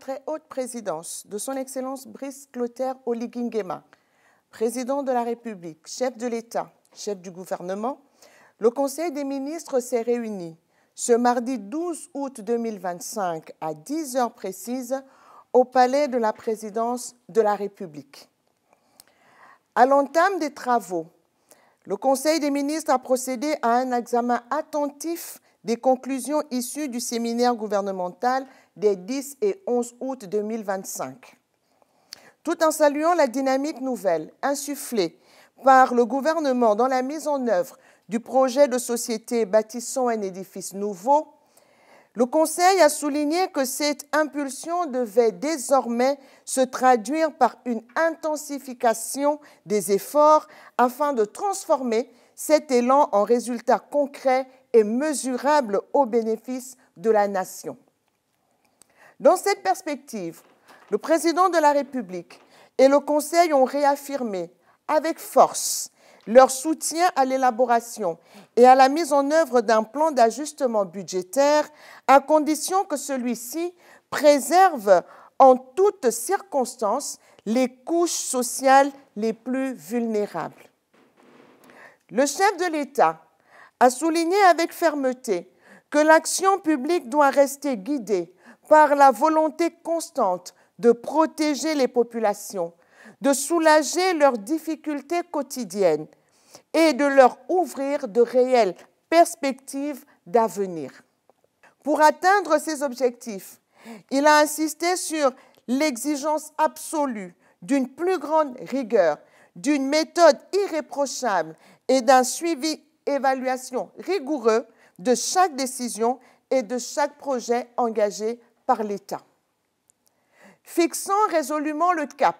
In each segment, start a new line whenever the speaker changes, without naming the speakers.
très haute présidence de son Excellence Brice Clotaire Oligui Nguema, président de la République, chef de l'État, chef du gouvernement, le Conseil des ministres s'est réuni ce mardi 12 août 2025 à 10 heures précises au Palais de la Présidence de la République. À l'entame des travaux, le Conseil des ministres a procédé à un examen attentif des conclusions issues du séminaire gouvernemental des 10 et 11 août 2025. Tout en saluant la dynamique nouvelle insufflée par le gouvernement dans la mise en œuvre du projet de société Bâtissons un édifice nouveau, le Conseil a souligné que cette impulsion devait désormais se traduire par une intensification des efforts afin de transformer cet élan en résultats concrets et mesurables au bénéfice de la nation. Dans cette perspective, le président de la République et le Conseil ont réaffirmé avec force leur soutien à l'élaboration et à la mise en œuvre d'un plan d'ajustement budgétaire à condition que celui-ci préserve en toutes circonstances les couches sociales les plus vulnérables. Le chef de l'État a souligné avec fermeté que l'action publique doit rester guidée par la volonté constante de protéger les populations, de soulager leurs difficultés quotidiennes et de leur ouvrir de réelles perspectives d'avenir. Pour atteindre ces objectifs, il a insisté sur l'exigence absolue d'une plus grande rigueur, d'une méthode irréprochable et d'un suivi-évaluation rigoureux de chaque décision et de chaque projet engagé par l'État. Fixant résolument le cap,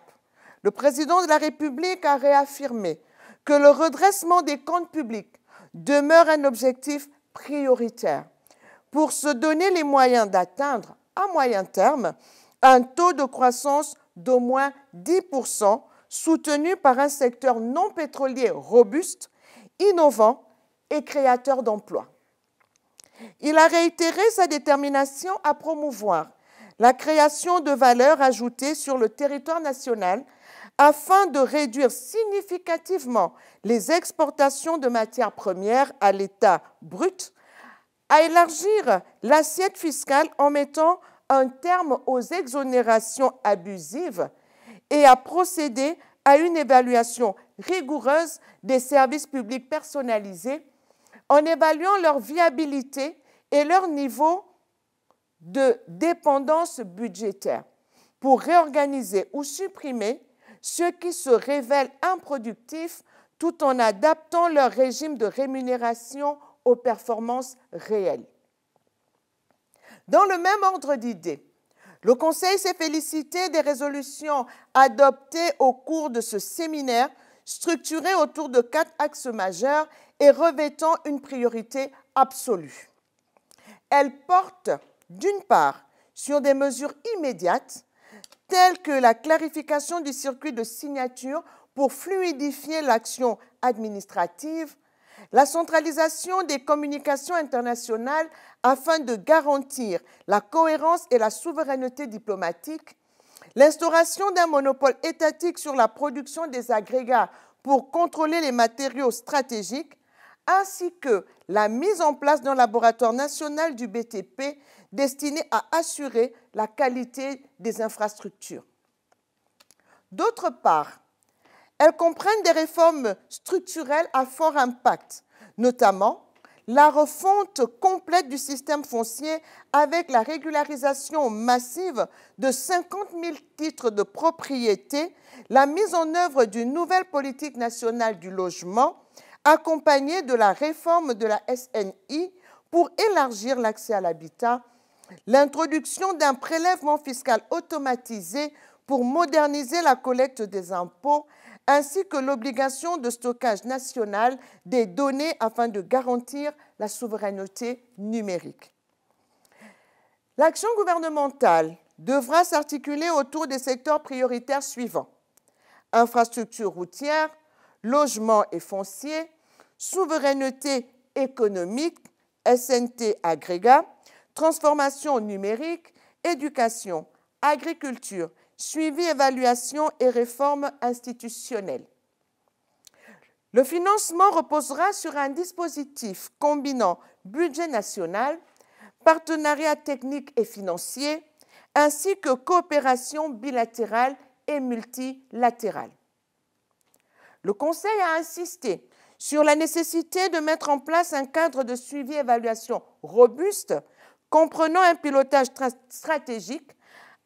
le président de la République a réaffirmé que le redressement des comptes publics demeure un objectif prioritaire pour se donner les moyens d'atteindre, à moyen terme, un taux de croissance d'au moins 10%, soutenu par un secteur non pétrolier robuste, innovant et créateur d'emplois. Il a réitéré sa détermination à promouvoir la création de valeur ajoutée sur le territoire national afin de réduire significativement les exportations de matières premières à l'état brut, à élargir l'assiette fiscale en mettant un terme aux exonérations abusives et à procéder à une évaluation rigoureuse des services publics personnalisés en évaluant leur viabilité et leur niveau de dépendance budgétaire pour réorganiser ou supprimer ceux qui se révèlent improductifs tout en adaptant leur régime de rémunération aux performances réelles. Dans le même ordre d'idées, le Conseil s'est félicité des résolutions adoptées au cours de ce séminaire structuré autour de 4 axes majeurs et revêtant une priorité absolue. Elles portent, d'une part, sur des mesures immédiates telles que la clarification du circuit de signature pour fluidifier l'action administrative, la centralisation des communications internationales afin de garantir la cohérence et la souveraineté diplomatique, l'instauration d'un monopole étatique sur la production des agrégats pour contrôler les matériaux stratégiques, ainsi que la mise en place d'un laboratoire national du BTP destiné à assurer la qualité des infrastructures. D'autre part, elles comprennent des réformes structurelles à fort impact, notamment la refonte complète du système foncier avec la régularisation massive de 50 000 titres de propriété, la mise en œuvre d'une nouvelle politique nationale du logement, accompagnée de la réforme de la SNI pour élargir l'accès à l'habitat, l'introduction d'un prélèvement fiscal automatisé pour moderniser la collecte des impôts, ainsi que l'obligation de stockage national des données afin de garantir la souveraineté numérique. L'action gouvernementale devra s'articuler autour des secteurs prioritaires suivants: infrastructures routières, logement et foncier, souveraineté économique, SNT agrégat, transformation numérique, éducation, agriculture, suivi, évaluation et réforme institutionnelle. Le financement reposera sur un dispositif combinant budget national, partenariat technique et financier, ainsi que coopération bilatérale et multilatérale. Le Conseil a insisté sur la nécessité de mettre en place un cadre de suivi et évaluation robuste, comprenant un pilotage stratégique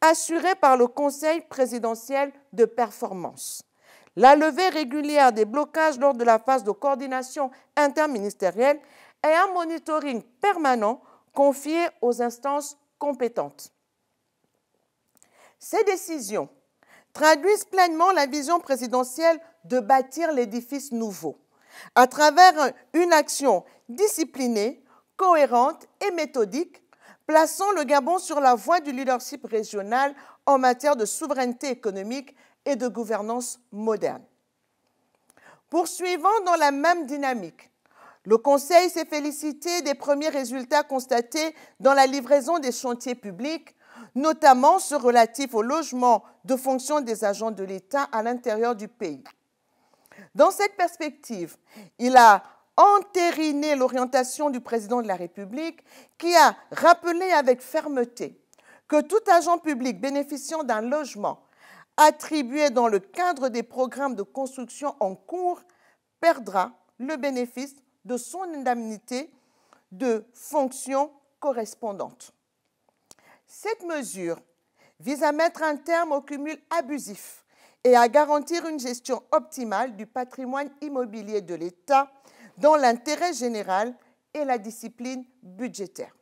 assuré par le Conseil présidentiel de performance, la levée régulière des blocages lors de la phase de coordination interministérielle et un monitoring permanent confié aux instances compétentes. Ces décisions traduisent pleinement la vision présidentielle de bâtir l'édifice nouveau à travers une action disciplinée, cohérente et méthodique, plaçant le Gabon sur la voie du leadership régional en matière de souveraineté économique et de gouvernance moderne. Poursuivant dans la même dynamique, le Conseil s'est félicité des premiers résultats constatés dans la livraison des chantiers publics, notamment ceux relatifs au logement de fonction des agents de l'État à l'intérieur du pays. Dans cette perspective, il a entériné l'orientation du président de la République qui a rappelé avec fermeté que tout agent public bénéficiant d'un logement attribué dans le cadre des programmes de construction en cours perdra le bénéfice de son indemnité de fonction correspondante. Cette mesure vise à mettre un terme au cumul abusif et à garantir une gestion optimale du patrimoine immobilier de l'État dans l'intérêt général et la discipline budgétaire.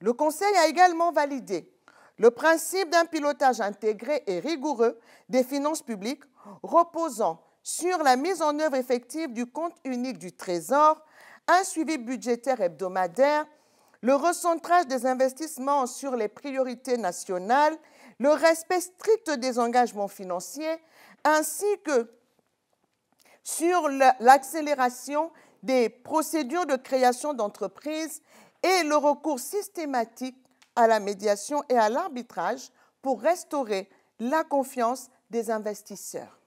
Le Conseil a également validé le principe d'un pilotage intégré et rigoureux des finances publiques reposant sur la mise en œuvre effective du compte unique du Trésor, un suivi budgétaire hebdomadaire, le recentrage des investissements sur les priorités nationales, le respect strict des engagements financiers, ainsi que sur l'accélération des procédures de création d'entreprises et le recours systématique à la médiation et à l'arbitrage pour restaurer la confiance des investisseurs.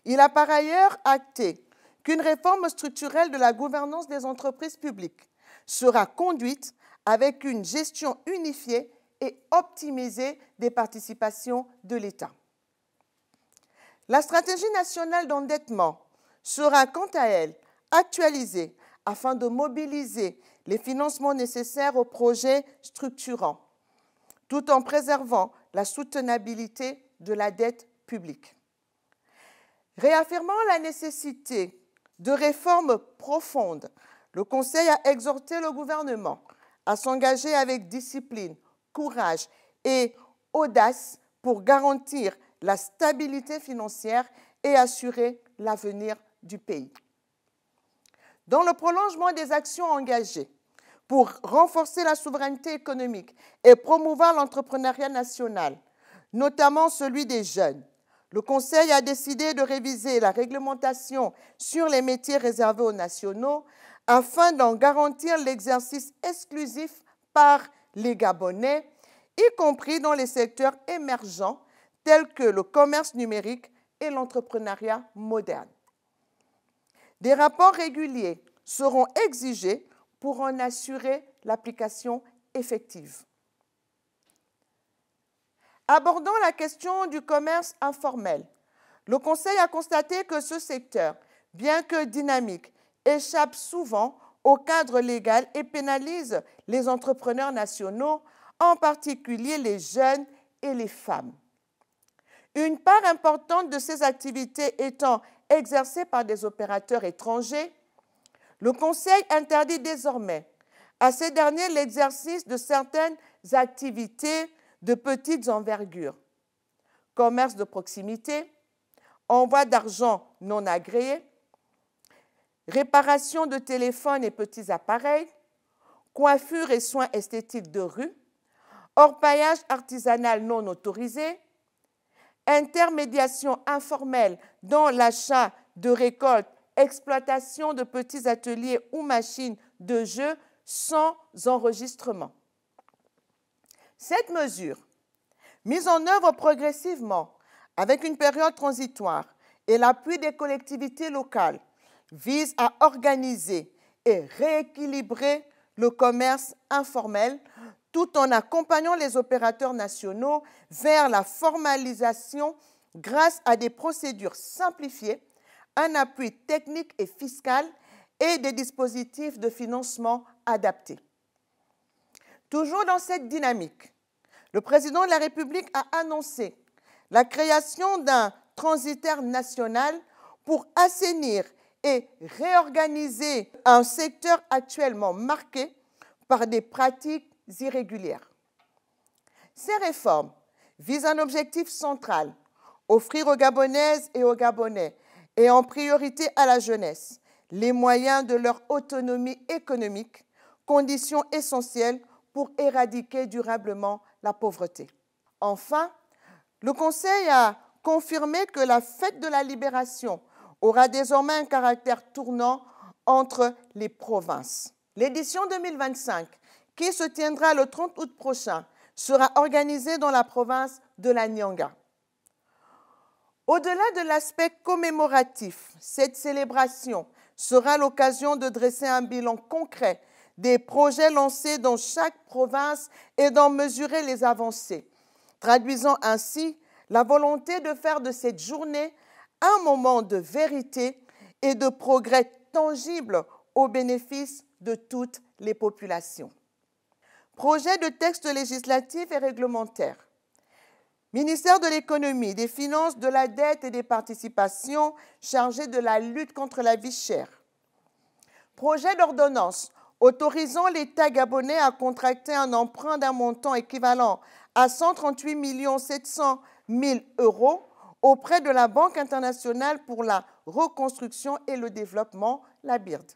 Il a par ailleurs acté qu'une réforme structurelle de la gouvernance des entreprises publiques sera conduite avec une gestion unifiée et optimisée des participations de l'État. La stratégie nationale d'endettement sera quant à elle actualisée afin de mobiliser les financements nécessaires aux projets structurants, tout en préservant la soutenabilité de la dette publique. Réaffirmant la nécessité de réformes profondes, le Conseil a exhorté le gouvernement à s'engager avec discipline, courage et audace pour garantir la stabilité financière et assurer l'avenir du pays. Dans le prolongement des actions engagées pour renforcer la souveraineté économique et promouvoir l'entrepreneuriat national, notamment celui des jeunes, le Conseil a décidé de réviser la réglementation sur les métiers réservés aux nationaux afin d'en garantir l'exercice exclusif par les Gabonais, y compris dans les secteurs émergents tels que le commerce numérique et l'entrepreneuriat moderne. Des rapports réguliers seront exigés pour en assurer l'application effective. Abordant la question du commerce informel, le Conseil a constaté que ce secteur, bien que dynamique, échappe souvent au cadre légal et pénalise les entrepreneurs nationaux, en particulier les jeunes et les femmes. Une part importante de ces activités étant exercées par des opérateurs étrangers, le Conseil interdit désormais à ces derniers l'exercice de certaines activités de petite envergure, commerce de proximité, envoi d'argent non agréé, réparation de téléphones et petits appareils, coiffure et soins esthétiques de rue, orpaillage artisanal non autorisé, intermédiation informelle dans l'achat de récoltes, exploitation de petits ateliers ou machines de jeu sans enregistrement. Cette mesure Mise en œuvre progressivement, avec une période transitoire et l'appui des collectivités locales, vise à organiser et rééquilibrer le commerce informel tout en accompagnant les opérateurs nationaux vers la formalisation grâce à des procédures simplifiées, un appui technique et fiscal et des dispositifs de financement adaptés. Toujours dans cette dynamique, le président de la République a annoncé la création d'un transitaire national pour assainir et réorganiser un secteur actuellement marqué par des pratiques irrégulières. Ces réformes visent un objectif central, offrir aux Gabonaises et aux Gabonais, et en priorité à la jeunesse, les moyens de leur autonomie économique, condition essentielle pour éradiquer durablement la pauvreté. Enfin, le Conseil a confirmé que la fête de la Libération aura désormais un caractère tournant entre les provinces. L'édition 2025, qui se tiendra le 30 août prochain, sera organisée dans la province de la Nyanga. Au-delà de l'aspect commémoratif, cette célébration sera l'occasion de dresser un bilan concret des projets lancés dans chaque province et d'en mesurer les avancées, traduisant ainsi la volonté de faire de cette journée un moment de vérité et de progrès tangible au bénéfice de toutes les populations. Projet de texte législatif et réglementaire. Ministère de l'Économie, des Finances, de la Dette et des Participations chargé de la lutte contre la vie chère. Projet d'ordonnance autorisant l'État gabonais à contracter un emprunt d'un montant équivalent à 138 700 000 € auprès de la Banque internationale pour la reconstruction et le développement, la BIRD.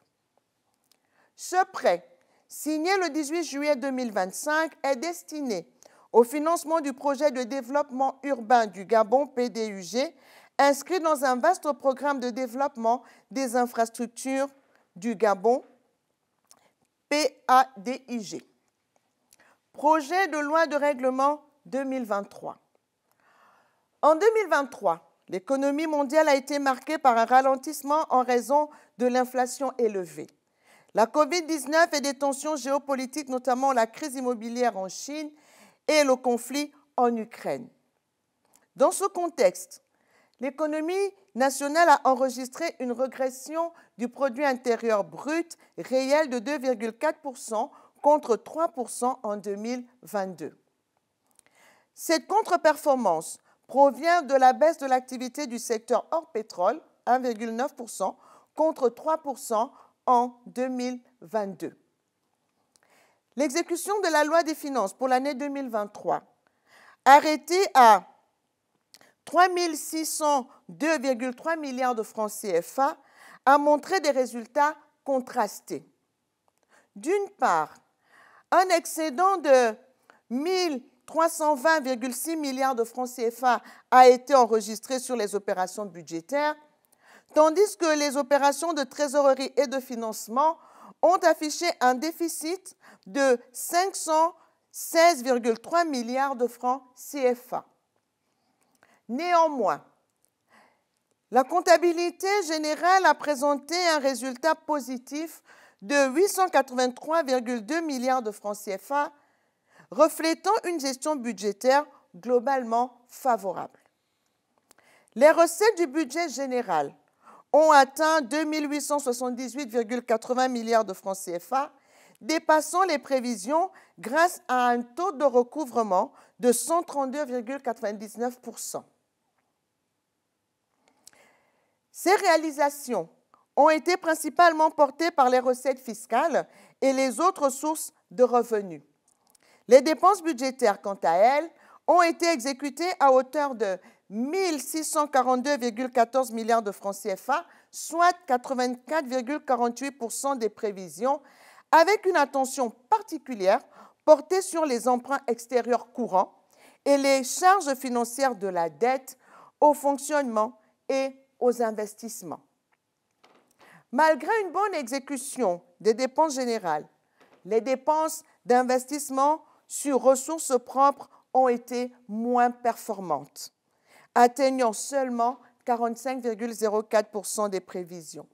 Ce prêt, signé le 18 juillet 2025, est destiné au financement du projet de développement urbain du Gabon, PDUG, inscrit dans un vaste programme de développement des infrastructures du Gabon, PADIG. Projet de loi de règlement 2023. En 2023, l'économie mondiale a été marquée par un ralentissement en raison de l'inflation élevée. La COVID-19 et des tensions géopolitiques, notamment la crise immobilière en Chine et le conflit en Ukraine. Dans ce contexte, l'économie nationale a enregistré une régression du produit intérieur brut réel de 2,4% contre 3% en 2022. Cette contre-performance provient de la baisse de l'activité du secteur hors pétrole, 1,9% contre 3% en 2022. L'exécution de la loi des finances pour l'année 2023, arrêtée à 3 602,3 milliards de francs CFA, a montré des résultats contrastés. D'une part, un excédent de 1 320,6 milliards de francs CFA a été enregistré sur les opérations budgétaires, tandis que les opérations de trésorerie et de financement ont affiché un déficit de 516,3 milliards de francs CFA. Néanmoins, la comptabilité générale a présenté un résultat positif de 883,2 milliards de francs CFA, reflétant une gestion budgétaire globalement favorable. Les recettes du budget général ont atteint 2 878,80 milliards de francs CFA, dépassant les prévisions grâce à un taux de recouvrement de 132,99%. Ces réalisations ont été principalement portées par les recettes fiscales et les autres sources de revenus. Les dépenses budgétaires, quant à elles, ont été exécutées à hauteur de 1 642,14 milliards de francs CFA, soit 84,48% des prévisions, avec une attention particulière portée sur les emprunts extérieurs courants et les charges financières de la dette, au fonctionnement et aux investissements. Malgré une bonne exécution des dépenses générales, les dépenses d'investissement sur ressources propres ont été moins performantes, atteignant seulement 45,04% des prévisions.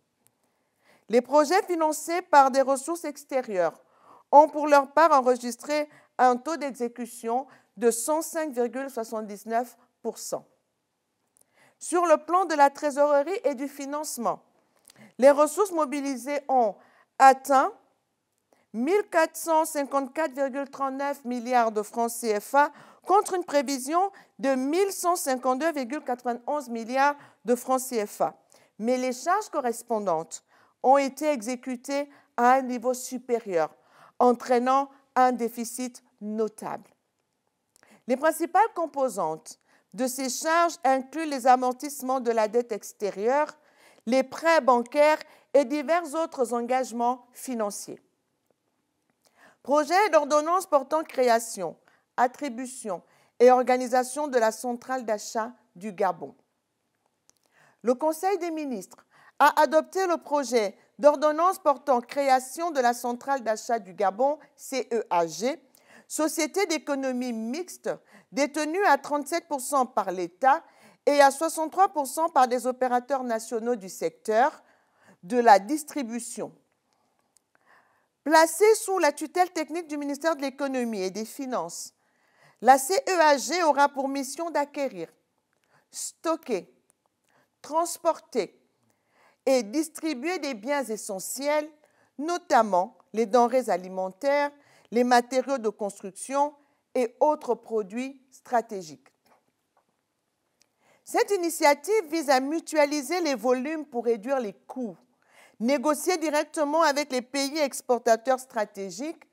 Les projets financés par des ressources extérieures ont pour leur part enregistré un taux d'exécution de 105,79%. Sur le plan de la trésorerie et du financement, les ressources mobilisées ont atteint 1 454,39 milliards de francs CFA contre une prévision de 1 152,91 milliards de francs CFA. Mais les charges correspondantes ont été exécutées à un niveau supérieur, entraînant un déficit notable. Les principales composantes de ces charges incluent les amortissements de la dette extérieure, les prêts bancaires et divers autres engagements financiers. Projet d'ordonnance portant création, attribution et organisation de la centrale d'achat du Gabon. Le Conseil des ministres a adopté le projet d'ordonnance portant création de la centrale d'achat du Gabon, CEAG, société d'économie mixte détenue à 37% par l'État et à 63% par des opérateurs nationaux du secteur de la distribution. Placée sous la tutelle technique du ministère de l'Économie et des Finances, la CEAG aura pour mission d'acquérir, stocker, transporter et distribuer des biens essentiels, notamment les denrées alimentaires, les matériaux de construction et autres produits stratégiques. Cette initiative vise à mutualiser les volumes pour réduire les coûts, négocier directement avec les pays exportateurs stratégiques,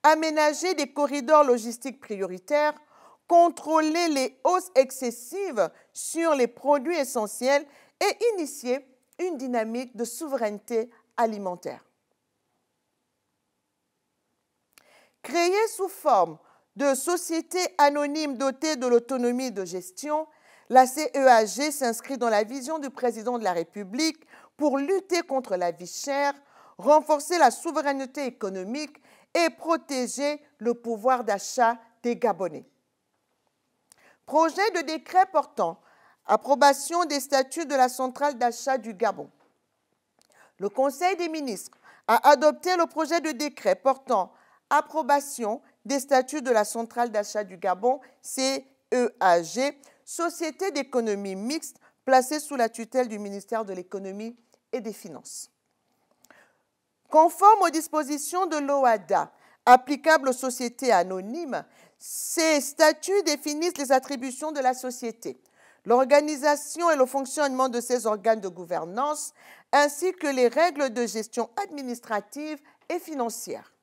aménager des corridors logistiques prioritaires, contrôler les hausses excessives sur les produits essentiels et initier une dynamique de souveraineté alimentaire. Créée sous forme de société anonyme dotée de l'autonomie de gestion, la CEAG s'inscrit dans la vision du président de la République pour lutter contre la vie chère, renforcer la souveraineté économique et protéger le pouvoir d'achat des Gabonais. Projet de décret portant approbation des statuts de la centrale d'achat du Gabon. Le Conseil des ministres a adopté le projet de décret portant approbation des statuts de la centrale d'achat du Gabon, CEAG, société d'économie mixte placée sous la tutelle du ministère de l'Économie et des Finances. Conforme aux dispositions de l'OHADA applicables aux sociétés anonymes, ces statuts définissent les attributions de la société, l'organisation et le fonctionnement de ses organes de gouvernance, ainsi que les règles de gestion administrative et financière.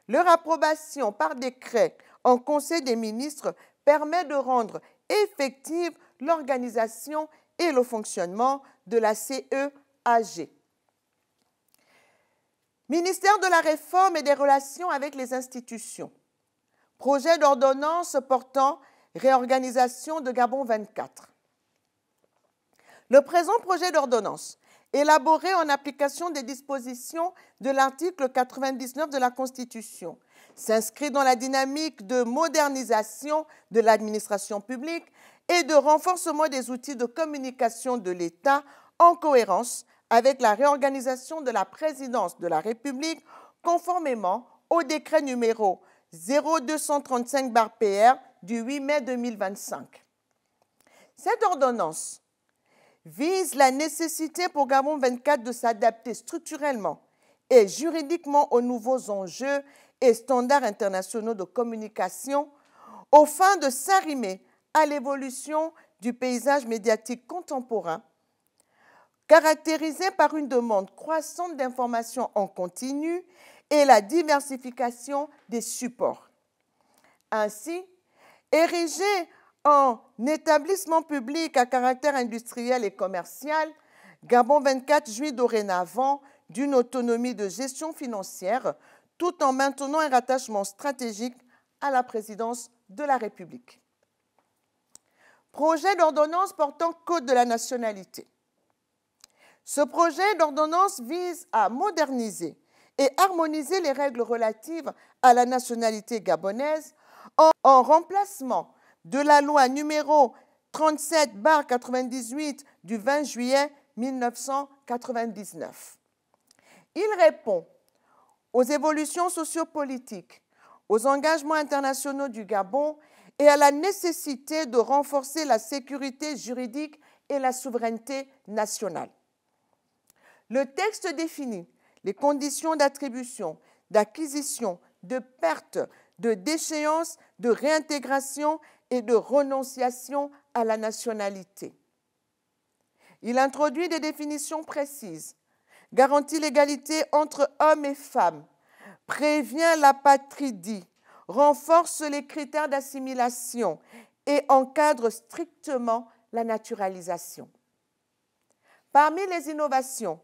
Leur approbation par décret en Conseil des ministres permet de rendre effective l'organisation et le fonctionnement de la CEAG. Ministère de la Réforme et des Relations avec les institutions. Projet d'ordonnance portant réorganisation de Gabon 24. Le présent projet d'ordonnance, élaboré en application des dispositions de l'article 99 de la Constitution, s'inscrit dans la dynamique de modernisation de l'administration publique et de renforcement des outils de communication de l'État en cohérence avec la réorganisation de la présidence de la République conformément au décret numéro 0235/PR du 8 mai 2025. Cette ordonnance vise la nécessité pour Gabon 24 de s'adapter structurellement et juridiquement aux nouveaux enjeux et standards internationaux de communication aux fins de s'arrimer à l'évolution du paysage médiatique contemporain, caractérisé par une demande croissante d'informations en continu et la diversification des supports. Ainsi, érigé en établissement public à caractère industriel et commercial, Gabon 24 jouit dorénavant d'une autonomie de gestion financière tout en maintenant un rattachement stratégique à la présidence de la République. Projet d'ordonnance portant Code de la nationalité. Ce projet d'ordonnance vise à moderniser et harmoniser les règles relatives à la nationalité gabonaise en remplacement de la loi numéro 37/98 du 20 juillet 1999. Il répond aux évolutions sociopolitiques, aux engagements internationaux du Gabon et à la nécessité de renforcer la sécurité juridique et la souveraineté nationale. Le texte définit les conditions d'attribution, d'acquisition, de perte, de déchéance, de réintégration et de renonciation à la nationalité. Il introduit des définitions précises, garantit l'égalité entre hommes et femmes, prévient l'apatridie, renforce les critères d'assimilation et encadre strictement la naturalisation. Parmi les innovations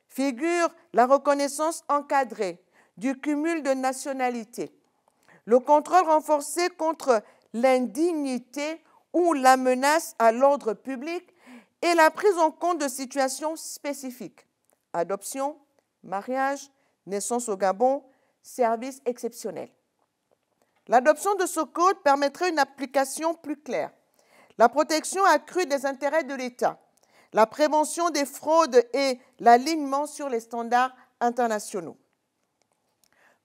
figure la reconnaissance encadrée du cumul de nationalités, le contrôle renforcé contre l'indignité ou la menace à l'ordre public et la prise en compte de situations spécifiques, adoption, mariage, naissance au Gabon, services exceptionnels. L'adoption de ce code permettrait une application plus claire, la protection accrue des intérêts de l'État, la prévention des fraudes et l'alignement sur les standards internationaux.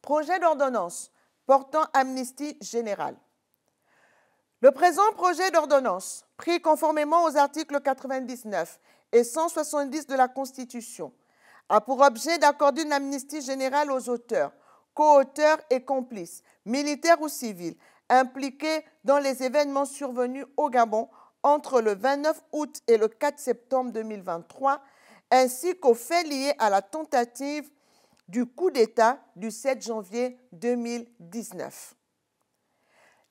Projet d'ordonnance portant amnistie générale. Le présent projet d'ordonnance, pris conformément aux articles 99 et 170 de la Constitution, a pour objet d'accorder une amnistie générale aux auteurs, co-auteurs et complices, militaires ou civils, impliqués dans les événements survenus au Gabon entre le 29 août et le 4 septembre 2023, ainsi qu'aux faits liés à la tentative du coup d'État du 7 janvier 2019.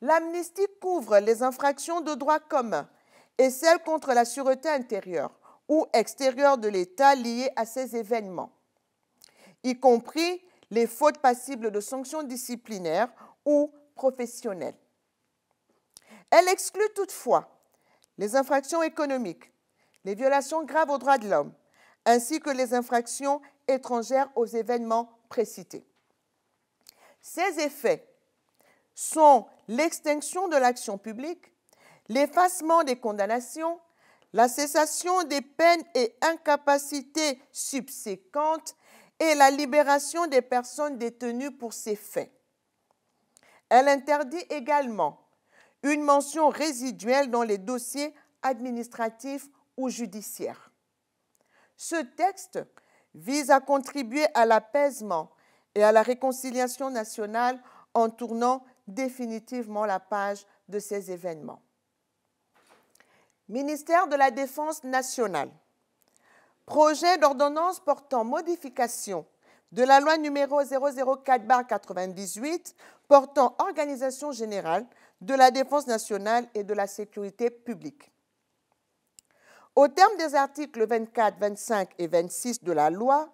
L'amnistie couvre les infractions de droit commun et celles contre la sûreté intérieure ou extérieure de l'État liées à ces événements, y compris les fautes passibles de sanctions disciplinaires ou professionnelles. Elle exclut toutefois les infractions économiques, les violations graves aux droits de l'homme, ainsi que les infractions étrangères aux événements précités. Ces effets sont l'extinction de l'action publique, l'effacement des condamnations, la cessation des peines et incapacités subséquentes et la libération des personnes détenues pour ces faits. Elle interdit également une mention résiduelle dans les dossiers administratifs ou judiciaires. Ce texte vise à contribuer à l'apaisement et à la réconciliation nationale en tournant définitivement la page de ces événements. Ministère de la Défense nationale. Projet d'ordonnance portant modification de la loi numéro 004/98 portant organisation générale de la défense nationale et de la sécurité publique. Au terme des articles 24, 25 et 26 de la loi,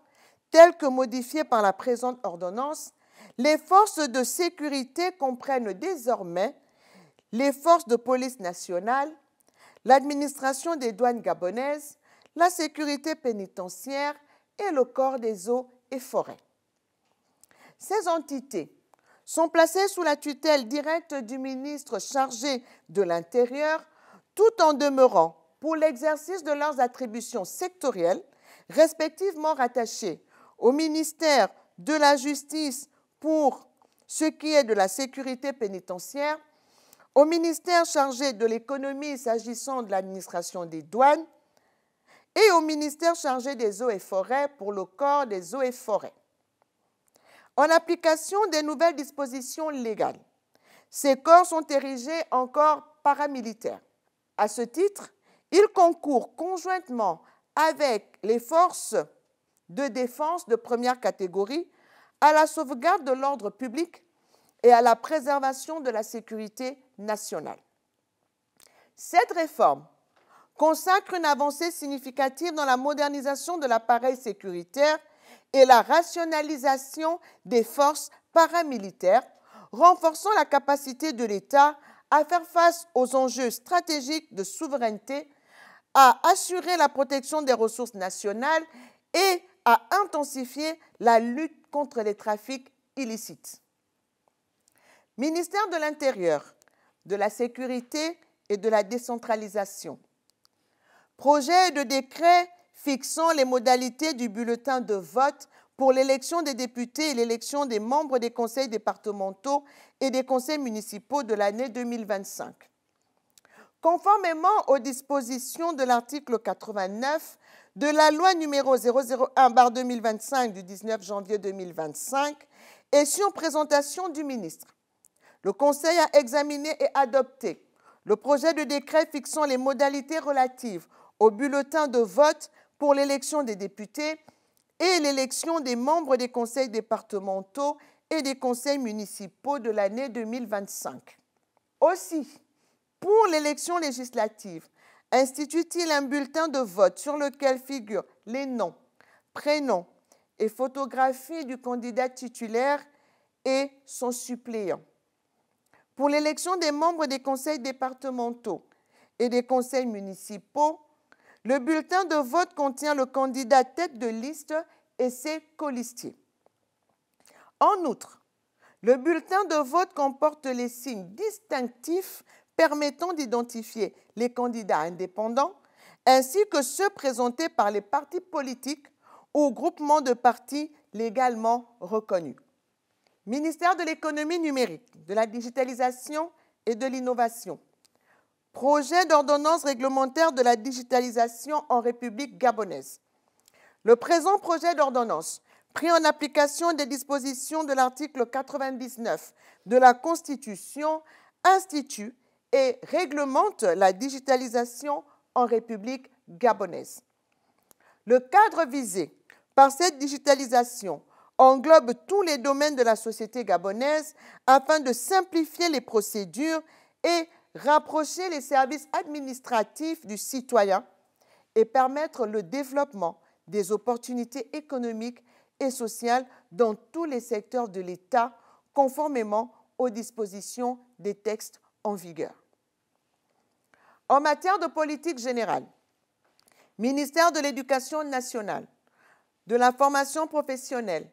tels que modifiés par la présente ordonnance, les forces de sécurité comprennent désormais les forces de police nationale, l'administration des douanes gabonaises, la sécurité pénitentiaire et le corps des eaux et forêts. Ces entités sont placées sous la tutelle directe du ministre chargé de l'Intérieur, tout en demeurant, pour l'exercice de leurs attributions sectorielles, respectivement rattachées au ministère de la Justice pour ce qui est de la sécurité pénitentiaire, au ministère chargé de l'économie s'agissant de l'administration des douanes et au ministère chargé des eaux et forêts pour le corps des eaux et forêts. En application des nouvelles dispositions légales, ces corps sont érigés en corps paramilitaires. À ce titre, ils concourent conjointement avec les forces de défense de première catégorie à la sauvegarde de l'ordre public et à la préservation de la sécurité nationale. Cette réforme consacre une avancée significative dans la modernisation de l'appareil sécuritaire et la rationalisation des forces paramilitaires, renforçant la capacité de l'État à faire face aux enjeux stratégiques de souveraineté, à assurer la protection des ressources nationales et à intensifier la lutte contre les trafics illicites. Ministère de l'Intérieur, de la Sécurité et de la décentralisation. Projet de décret fixant les modalités du bulletin de vote pour l'élection des députés et l'élection des membres des conseils départementaux et des conseils municipaux de l'année 2025. Conformément aux dispositions de l'article 89 de la loi numéro 001/2025 du 19 janvier 2025 et sur présentation du ministre, le Conseil a examiné et adopté le projet de décret fixant les modalités relatives au bulletin de vote pour l'élection des députés et l'élection des membres des conseils départementaux et des conseils municipaux de l'année 2025. Aussi, pour l'élection législative, institue-t-il un bulletin de vote sur lequel figurent les noms, prénoms et photographies du candidat titulaire et son suppléant. Pour l'élection des membres des conseils départementaux et des conseils municipaux, le bulletin de vote contient le candidat tête de liste et ses colistiers. En outre, le bulletin de vote comporte les signes distinctifs permettant d'identifier les candidats indépendants ainsi que ceux présentés par les partis politiques ou groupements de partis légalement reconnus. Ministère de l'économie numérique, de la digitalisation et de l'innovation. Projet d'ordonnance réglementaire de la digitalisation en République gabonaise. Le présent projet d'ordonnance, pris en application des dispositions de l'article 99 de la Constitution, institue et réglemente la digitalisation en République gabonaise. Le cadre visé par cette digitalisation englobe tous les domaines de la société gabonaise afin de simplifier les procédures et rapprocher les services administratifs du citoyen et permettre le développement des opportunités économiques et sociales dans tous les secteurs de l'État, conformément aux dispositions des textes en vigueur. En matière de politique générale, ministère de l'Éducation nationale, de la formation professionnelle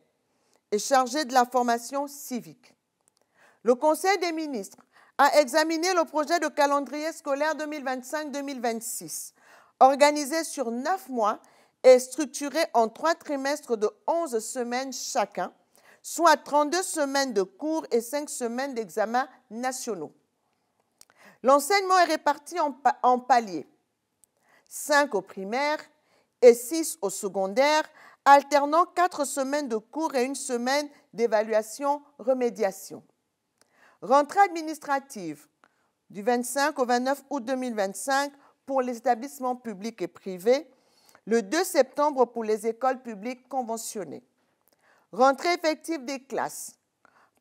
et chargé de la formation civique. Le Conseil des ministres a examiné le projet de calendrier scolaire 2025-2026, organisé sur 9 mois et structuré en 3 trimestres de 11 semaines chacun, soit 32 semaines de cours et 5 semaines d'examens nationaux. L'enseignement est réparti en paliers, 5 au primaire et 6 au secondaire, alternant 4 semaines de cours et 1 semaine d'évaluation-remédiation. Rentrée administrative du 25 au 29 août 2025 pour les établissements publics et privés, le 2 septembre pour les écoles publiques conventionnées. Rentrée effective des classes,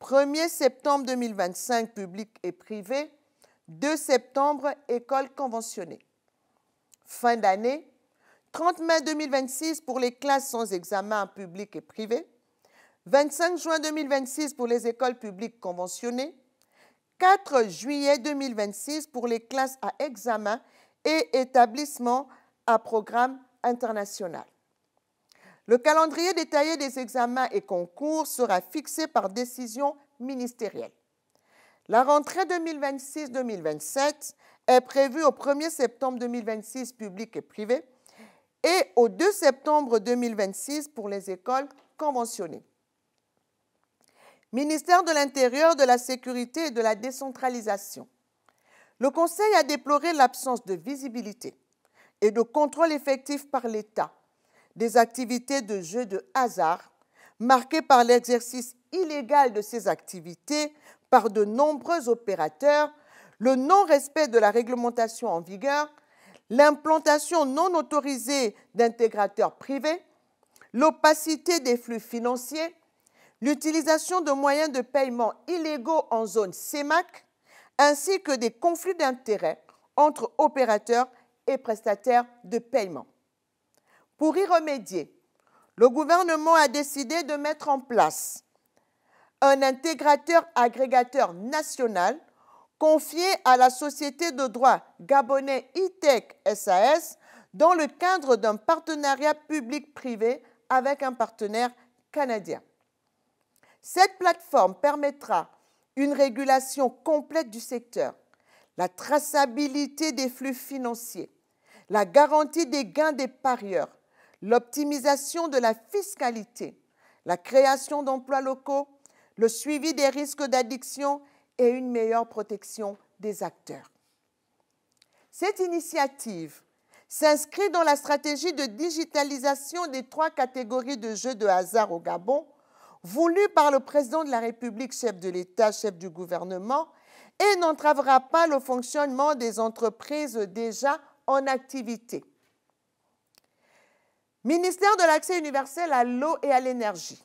1er septembre 2025 publics et privés, 2 septembre écoles conventionnées. Fin d'année, 30 mai 2026 pour les classes sans examen public et privé, 25 juin 2026 pour les écoles publiques conventionnées, 4 juillet 2026 pour les classes à examen et établissements à programme international. Le calendrier détaillé des examens et concours sera fixé par décision ministérielle. La rentrée 2026-2027 est prévue au 1er septembre 2026 public et privé et au 2 septembre 2026 pour les écoles conventionnées. Ministère de l'Intérieur, de la Sécurité et de la décentralisation. Le Conseil a déploré l'absence de visibilité et de contrôle effectif par l'État des activités de jeux de hasard, marquées par l'exercice illégal de ces activités par de nombreux opérateurs, le non-respect de la réglementation en vigueur, l'implantation non autorisée d'intégrateurs privés, l'opacité des flux financiers, l'utilisation de moyens de paiement illégaux en zone CEMAC, ainsi que des conflits d'intérêts entre opérateurs et prestataires de paiement. Pour y remédier, le gouvernement a décidé de mettre en place un intégrateur agrégateur national confié à la société de droit gabonais ITEC SAS dans le cadre d'un partenariat public-privé avec un partenaire canadien. Cette plateforme permettra une régulation complète du secteur, la traçabilité des flux financiers, la garantie des gains des parieurs, l'optimisation de la fiscalité, la création d'emplois locaux, le suivi des risques d'addiction et une meilleure protection des acteurs. Cette initiative s'inscrit dans la stratégie de digitalisation des 3 catégories de jeux de hasard au Gabon, voulue par le président de la République, chef de l'État, chef du gouvernement, et n'entravera pas le fonctionnement des entreprises déjà en activité. Ministère de l'Accès universel à l'eau et à l'énergie.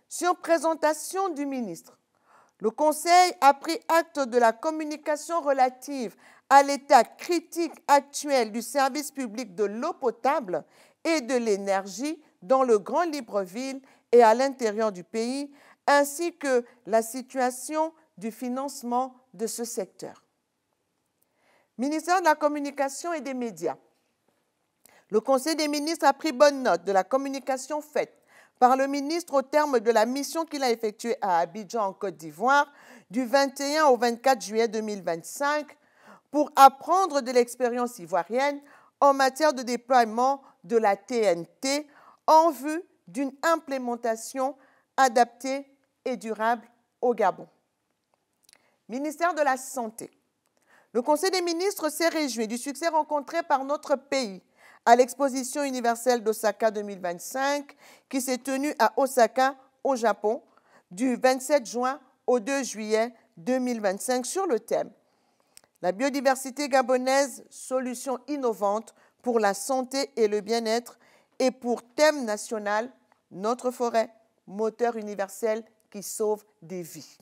Sur présentation du ministre, le Conseil a pris acte de la communication relative à l'état critique actuel du service public de l'eau potable et de l'énergie dans le Grand Libreville et à l'intérieur du pays, ainsi que la situation du financement de ce secteur. Ministère de la Communication et des Médias. Le Conseil des ministres a pris bonne note de la communication faite par le ministre au terme de la mission qu'il a effectuée à Abidjan, en Côte d'Ivoire, du 21 au 24 juillet 2025, pour apprendre de l'expérience ivoirienne en matière de déploiement de la TNT en vue d'une implémentation adaptée et durable au Gabon. Ministère de la Santé. Le Conseil des ministres s'est réjoui du succès rencontré par notre pays à l'exposition universelle d'Osaka 2025 qui s'est tenue à Osaka, au Japon, du 27 juin au 2 juillet 2025 sur le thème « La biodiversité gabonaise, solutions innovantes pour la santé et le bien-être » et pour thème national « Notre forêt, moteur universel qui sauve des vies ».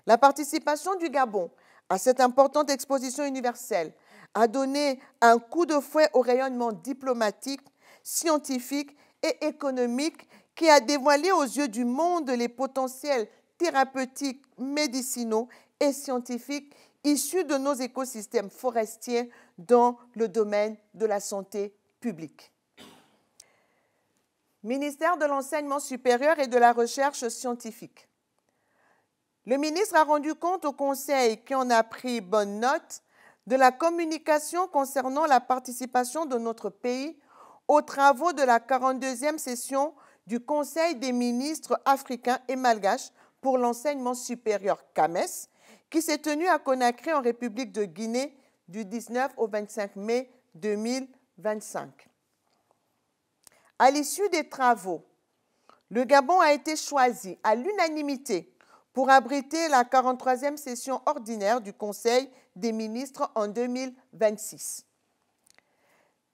La participation du Gabon à cette importante exposition universelle a donné un coup de fouet au rayonnement diplomatique, scientifique et économique qui a dévoilé aux yeux du monde les potentiels thérapeutiques, médicinaux et scientifiques issus de nos écosystèmes forestiers dans le domaine de la santé publique. Ministère de l'Enseignement supérieur et de la Recherche scientifique. Le ministre a rendu compte au Conseil, qui en a pris bonne note, de la communication concernant la participation de notre pays aux travaux de la 42e session du Conseil des ministres africains et malgaches pour l'enseignement supérieur CAMES, qui s'est tenue à Conakry en République de Guinée du 19 au 25 mai 2025. À l'issue des travaux, le Gabon a été choisi à l'unanimité pour abriter la 43e session ordinaire du Conseil des ministres en 2026.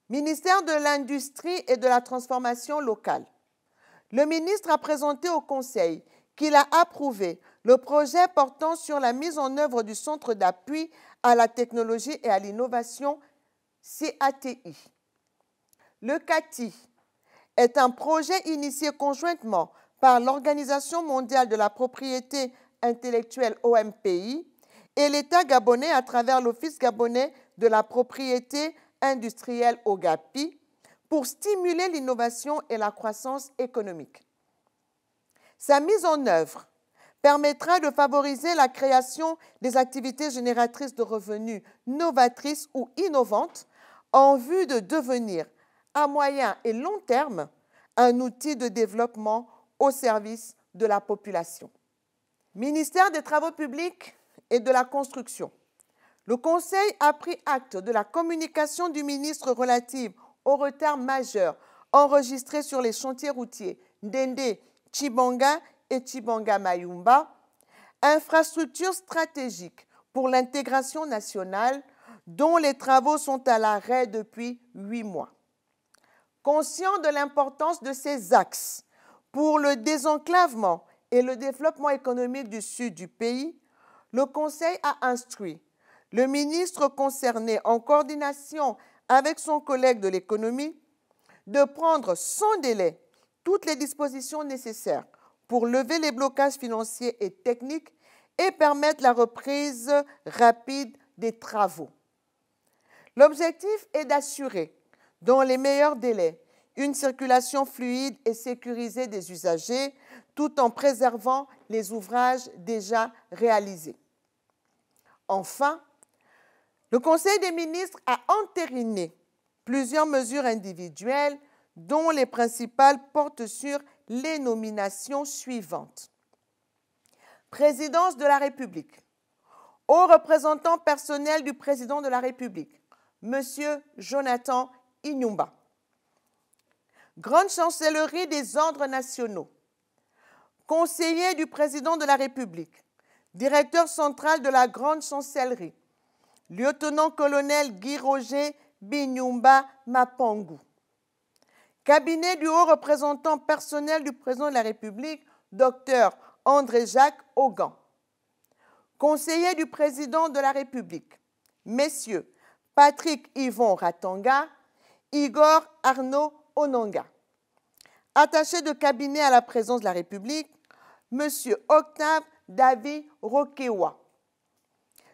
Ministère de l'Industrie et de la Transformation locale. Le ministre a présenté au Conseil qu'il a approuvé le projet portant sur la mise en œuvre du Centre d'appui à la technologie et à l'innovation CATI. Le CATI est un projet initié conjointement par l'Organisation mondiale de la propriété intellectuelle OMPI et l'État gabonais à travers l'Office gabonais de la propriété industrielle OGAPI pour stimuler l'innovation et la croissance économique. Sa mise en œuvre permettra de favoriser la création des activités génératrices de revenus novatrices ou innovantes en vue de devenir, à moyen et long terme, un outil de développement au service de la population. Ministère des Travaux publics et de la Construction. Le Conseil a pris acte de la communication du ministre relative aux retards majeurs enregistrés sur les chantiers routiers Ndende, Tchibanga et Tchibanga-Mayumba, infrastructures stratégiques pour l'intégration nationale dont les travaux sont à l'arrêt depuis 8 mois. Conscient de l'importance de ces axes pour le désenclavement et le développement économique du sud du pays, le Conseil a instruit le ministre concerné en coordination avec son collègue de l'économie de prendre sans délai toutes les dispositions nécessaires pour lever les blocages financiers et techniques et permettre la reprise rapide des travaux. L'objectif est d'assurer, dans les meilleurs délais, une circulation fluide et sécurisée des usagers, tout en préservant les ouvrages déjà réalisés. Enfin, le Conseil des ministres a entériné plusieurs mesures individuelles dont les principales portent sur les nominations suivantes. Présidence de la République. Au représentant personnel du président de la République, M. Jonathan Inyumba. Grande chancellerie des ordres nationaux. Conseiller du président de la République, directeur central de la grande chancellerie, lieutenant-colonel Guy-Roger Binyumba Mapangu. Cabinet du haut représentant personnel du président de la République, Dr André-Jacques Augan. Conseiller du président de la République, messieurs Patrick Yvon Ratanga, Igor Arnaud Onanga. Attaché de cabinet à la présidence de la République, monsieur Octave David Rokewa.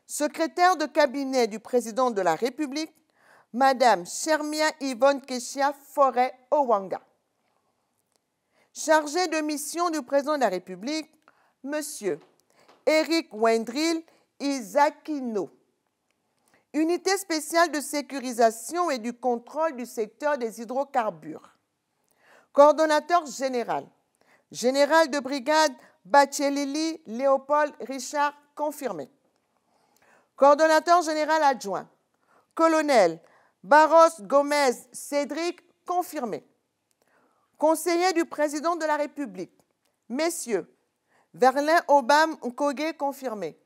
Secrétaire de cabinet du président de la République, madame Chermia Yvonne Keshia Forêt Owanga. Chargé de mission du président de la République, monsieur Éric Wendril Isakino. Unité spéciale de sécurisation et du contrôle du secteur des hydrocarbures. Coordonnateur général, général de brigade Bachelili Léopold Richard, confirmé. Coordonnateur général adjoint, colonel Barros Gomez Cédric, confirmé. Conseiller du président de la République, messieurs Verlin Obam Nkoge, confirmé.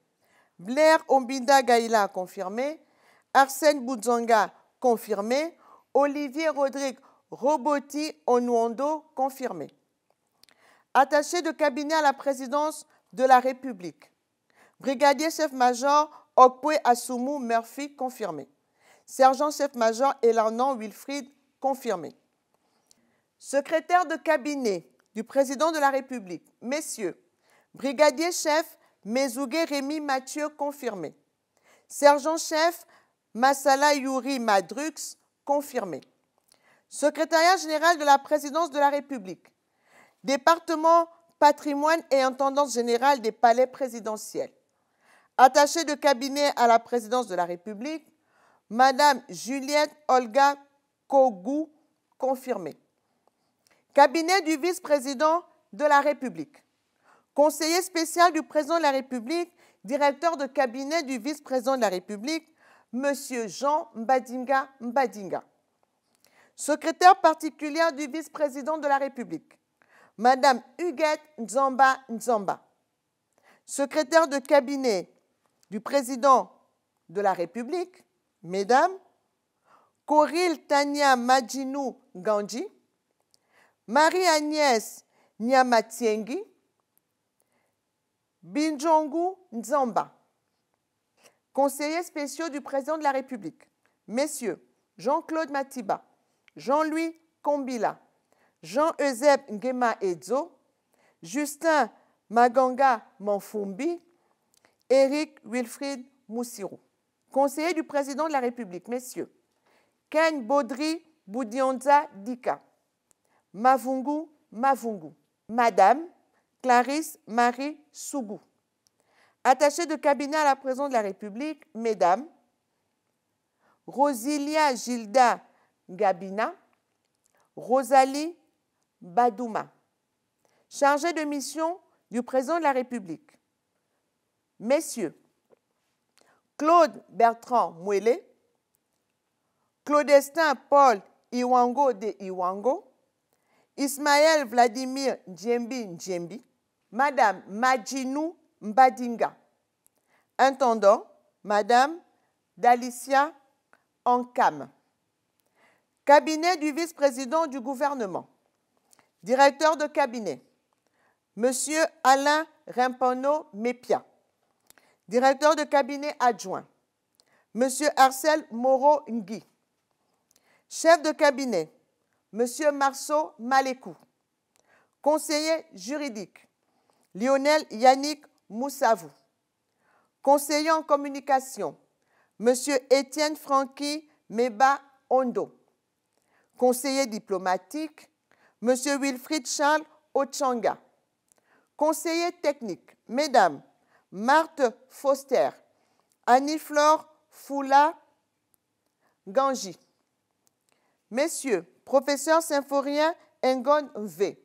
Blair Ombinda Gaïla, confirmé. Arsène Boudzanga, confirmé. Olivier Rodrigue Roboti Onuondo, confirmé. Attaché de cabinet à la présidence de la République, brigadier chef-major Okpwe Asumu Murphy, confirmé. Sergent chef-major Elarnon Wilfried, confirmé. Secrétaire de cabinet du président de la République, messieurs brigadier chef Mezougué Rémi Mathieu, confirmé. Sergent chef Massala Yuri Madrux, confirmé. Secrétariat général de la présidence de la République, département patrimoine et intendance générale des palais présidentiels. Attaché de cabinet à la présidence de la République, madame Juliette Olga Kogou, confirmé. Cabinet du vice-président de la République. Conseiller spécial du président de la République, directeur de cabinet du vice-président de la République, M. Jean Mbadinga Mbadinga. Secrétaire particulière du vice-président de la République, Madame Huguette Nzamba Nzamba. Secrétaire de cabinet du président de la République, Mesdames Koril Tania Madjinou Gandji, Marie-Agnès Nyamatiengi, Binjongu Nzamba. Conseillers spéciaux du président de la République, messieurs Jean-Claude Matiba, Jean-Louis Kombila, Jean-Euseb Ngema Edzo, Justin Maganga Manfumbi, Éric Wilfried Moussirou. Conseiller du président de la République, messieurs Ken Baudry Boudionza Dika, Mavungu Mavungu, Madame Clarisse Marie Sougou. Attaché de cabinet à la présidence de la République, Mesdames Rosilia Gilda Gabina, Rosalie Badouma. Chargé de mission du président de la République, messieurs Claude Bertrand Mouélé, Claudestin Paul Iwango de Iwango, Ismaël Vladimir Djembi Djembi, Madame Madjinou Mbadinga. Intendant, Madame Dalicia Ankam. Cabinet du vice-président du gouvernement. Directeur de cabinet, Monsieur Alain Rimpano Mépia. Directeur de cabinet adjoint, Monsieur Arcel Moreau Ngui. Chef de cabinet, Monsieur Marceau Malékou. Conseiller juridique, Lionel Yannick Moussavou. Conseiller en communication, Monsieur Étienne Franqui Meba Ondo. Conseiller diplomatique, M. Wilfried Charles Ochanga. Conseiller technique, Mesdames Marthe Foster, Annie-Flore Foula Ganji. Messieurs, Professeur Symphorien Ngon V,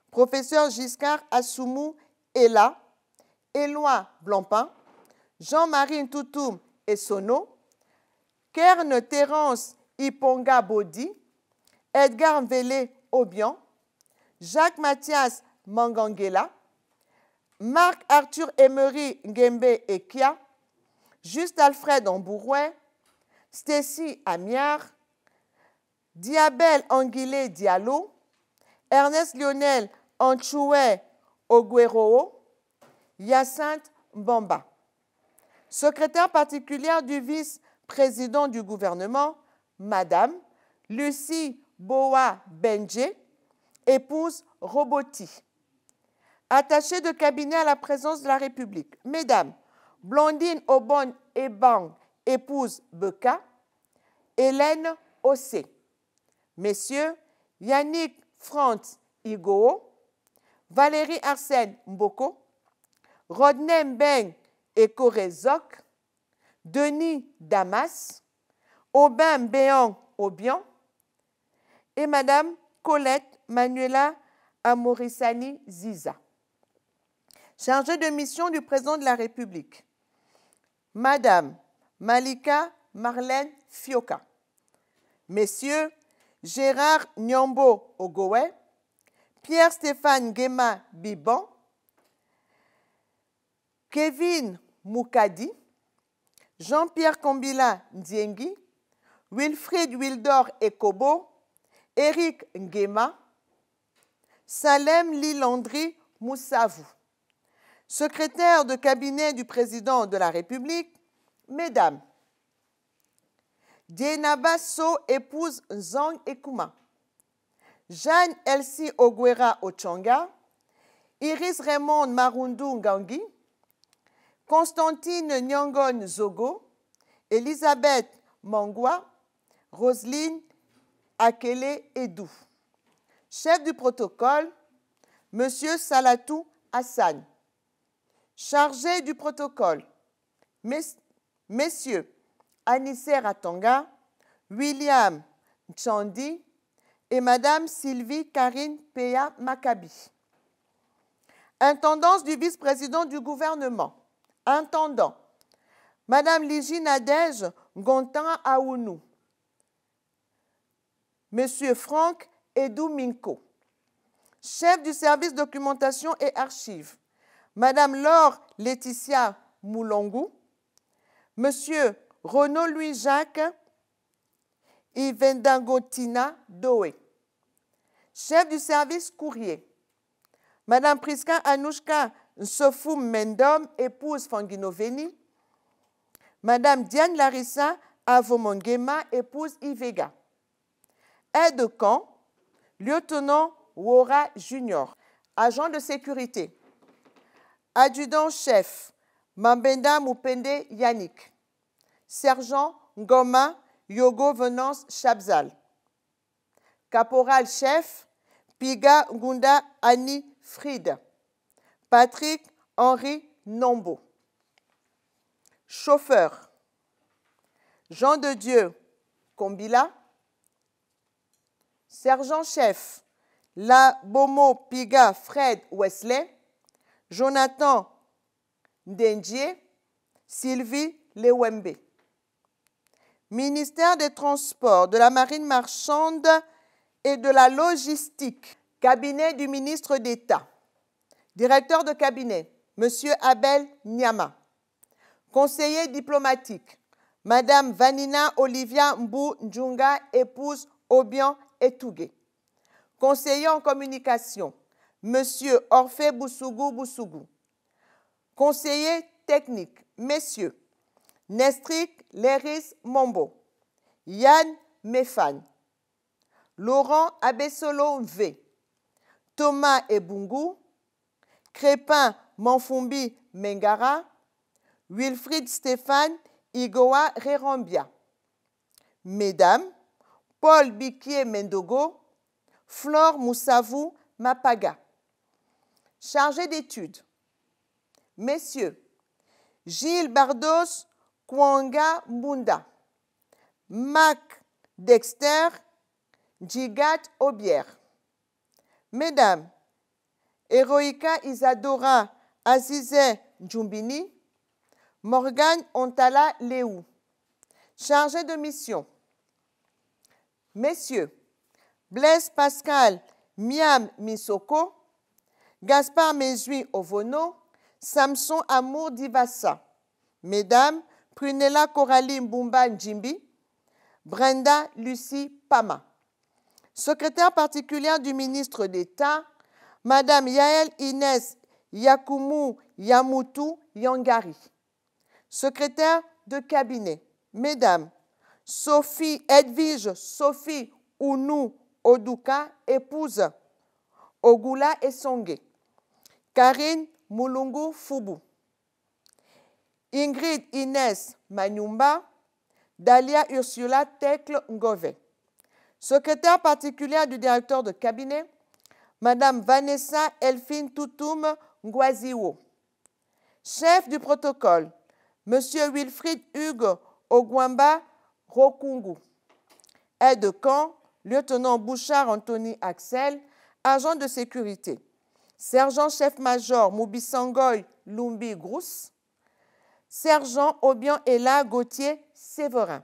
Professeur Giscard Assoumou Ella, Éloi Blancpain, Jean-Marie Ntoutoum Essono, Kern Terence Iponga Bodi, Edgar Mvele Obian, Jacques Mathias Mangangela, Marc-Arthur Emery Ngembe Ekia, Juste Alfred Ambourouet, Stécie Amiard, Diabel Anguilé Diallo, Ernest Lionel Anchoué Ogueroo, Hyacinthe Mbamba. Secrétaire particulière du vice-président du gouvernement, Madame Lucie Boa Benje, épouse Roboti. Attachée de cabinet à la présidence de la République, Mesdames Blandine Obon Ebang, épouse Beka, Hélène Ossé. Messieurs Yannick Frantz Igoo, Valérie Arsène Mboko, Rodney Mbeng Ekorezok, Denis Damas, Aubin Béang Obian et Madame Colette Manuela Amorissani Ziza. Chargée de mission du président de la République, Madame Malika Marlène Fioka. Messieurs Gérard Nyambo Ogowe, Pierre-Stéphane Guéma Biban, Kevin Moukadi, Jean-Pierre Kombila Ndiengi, Wilfried Wildor Ekobo, Éric Nguema, Salem Lilandri Moussavou. Secrétaire de cabinet du président de la République, Mesdames Dienaba So, épouse Zhang Ekuma, Jeanne Elsie Oguera Ochanga, Iris Raymond Marundu Ngangi, Constantine Nyangon Zogo, Elisabeth Mangwa, Roselyne Akele Edou. Chef du protocole, M. Salatou Hassan. Chargé du protocole, Messieurs Anissé Ratanga, William Chandi et Madame Sylvie Karine Péa Maccabi. Intendance du vice-président du gouvernement. Intendant, Madame Ligi Nadège Gontan Aounou. Monsieur Franck Edou Minko. Chef du service documentation et archives, Madame Laure Laetitia Moulongou, Monsieur Renaud Louis-Jacques Ivendangotina Doé. Chef du service courrier, Madame Priska Anouchka Nsofoum Mendom, épouse Fanginoveni, Madame Diane Larissa Avomongema, épouse Ivega. Aide-de-camp, Lieutenant Wora Junior. Agent de sécurité, Adjudant-chef, Mambenda Moupende Yannick. Sergent Ngoma Yogo Venance Chabzal. Caporal-chef, Piga Gunda Annie Fried. Patrick Henri Nombo. Chauffeur, Jean de Dieu Kombila. Sergent-chef, La Bomo Piga Fred Wesley. Jonathan Ndendjié, Sylvie Lewembe. Ministère des Transports, de la Marine marchande et de la Logistique. Cabinet du ministre d'État. Directeur de cabinet, M. Abel Nyama. Conseiller diplomatique, Madame Vanina Olivia Mbou Ndjunga, épouse Obian Etougué. Conseiller en communication, Monsieur Orphée Boussougou. Conseiller technique, Messieurs Nestrik Léris Mombo, Yann Mefan, Laurent Abessolo V, Thomas Ebungu, Crépin Manfumbi Mengara, Wilfried Stéphane Igoa Rerambia. Mesdames, Paul Bikie Mendogo, Flore Moussavou Mapaga. Chargé d'études, Messieurs Gilles Bardos Kwanga Mbunda, Mac Dexter Djigat Obière. Mesdames, Héroïka Isadora Azizé Djumbini, Morgane Ontala Léou. Chargé de mission, Messieurs Blaise Pascal Miam Misoko, Gaspard Mezui Ovono, Samson Amour Divassa. Mesdames, Prunella Coralie Mbumba Njimbi, Brenda Lucie Pama. Secrétaire particulière du ministre d'État, Madame Yael Inès Yakumu Yamutu Yangari. Secrétaire de cabinet, Mesdames, Edwige Sophie Ounou Oduka, épouse Ogula Essongue. Karine Mulungu Fubu. Ingrid Inès Manyumba, Dalia Ursula Tekle Ngove. Secrétaire particulière du directeur de cabinet, Madame Vanessa Elfine Toutoum Ngwaziwo. Chef du protocole, Monsieur Wilfried Hugues Ogwamba Rokungu. Aide de camp, Lieutenant Bouchard Anthony Axel, agent de sécurité. Sergent-chef-major Moubisangoy Lumbi Grousse. Sergent Obian Ella Gauthier Séverin.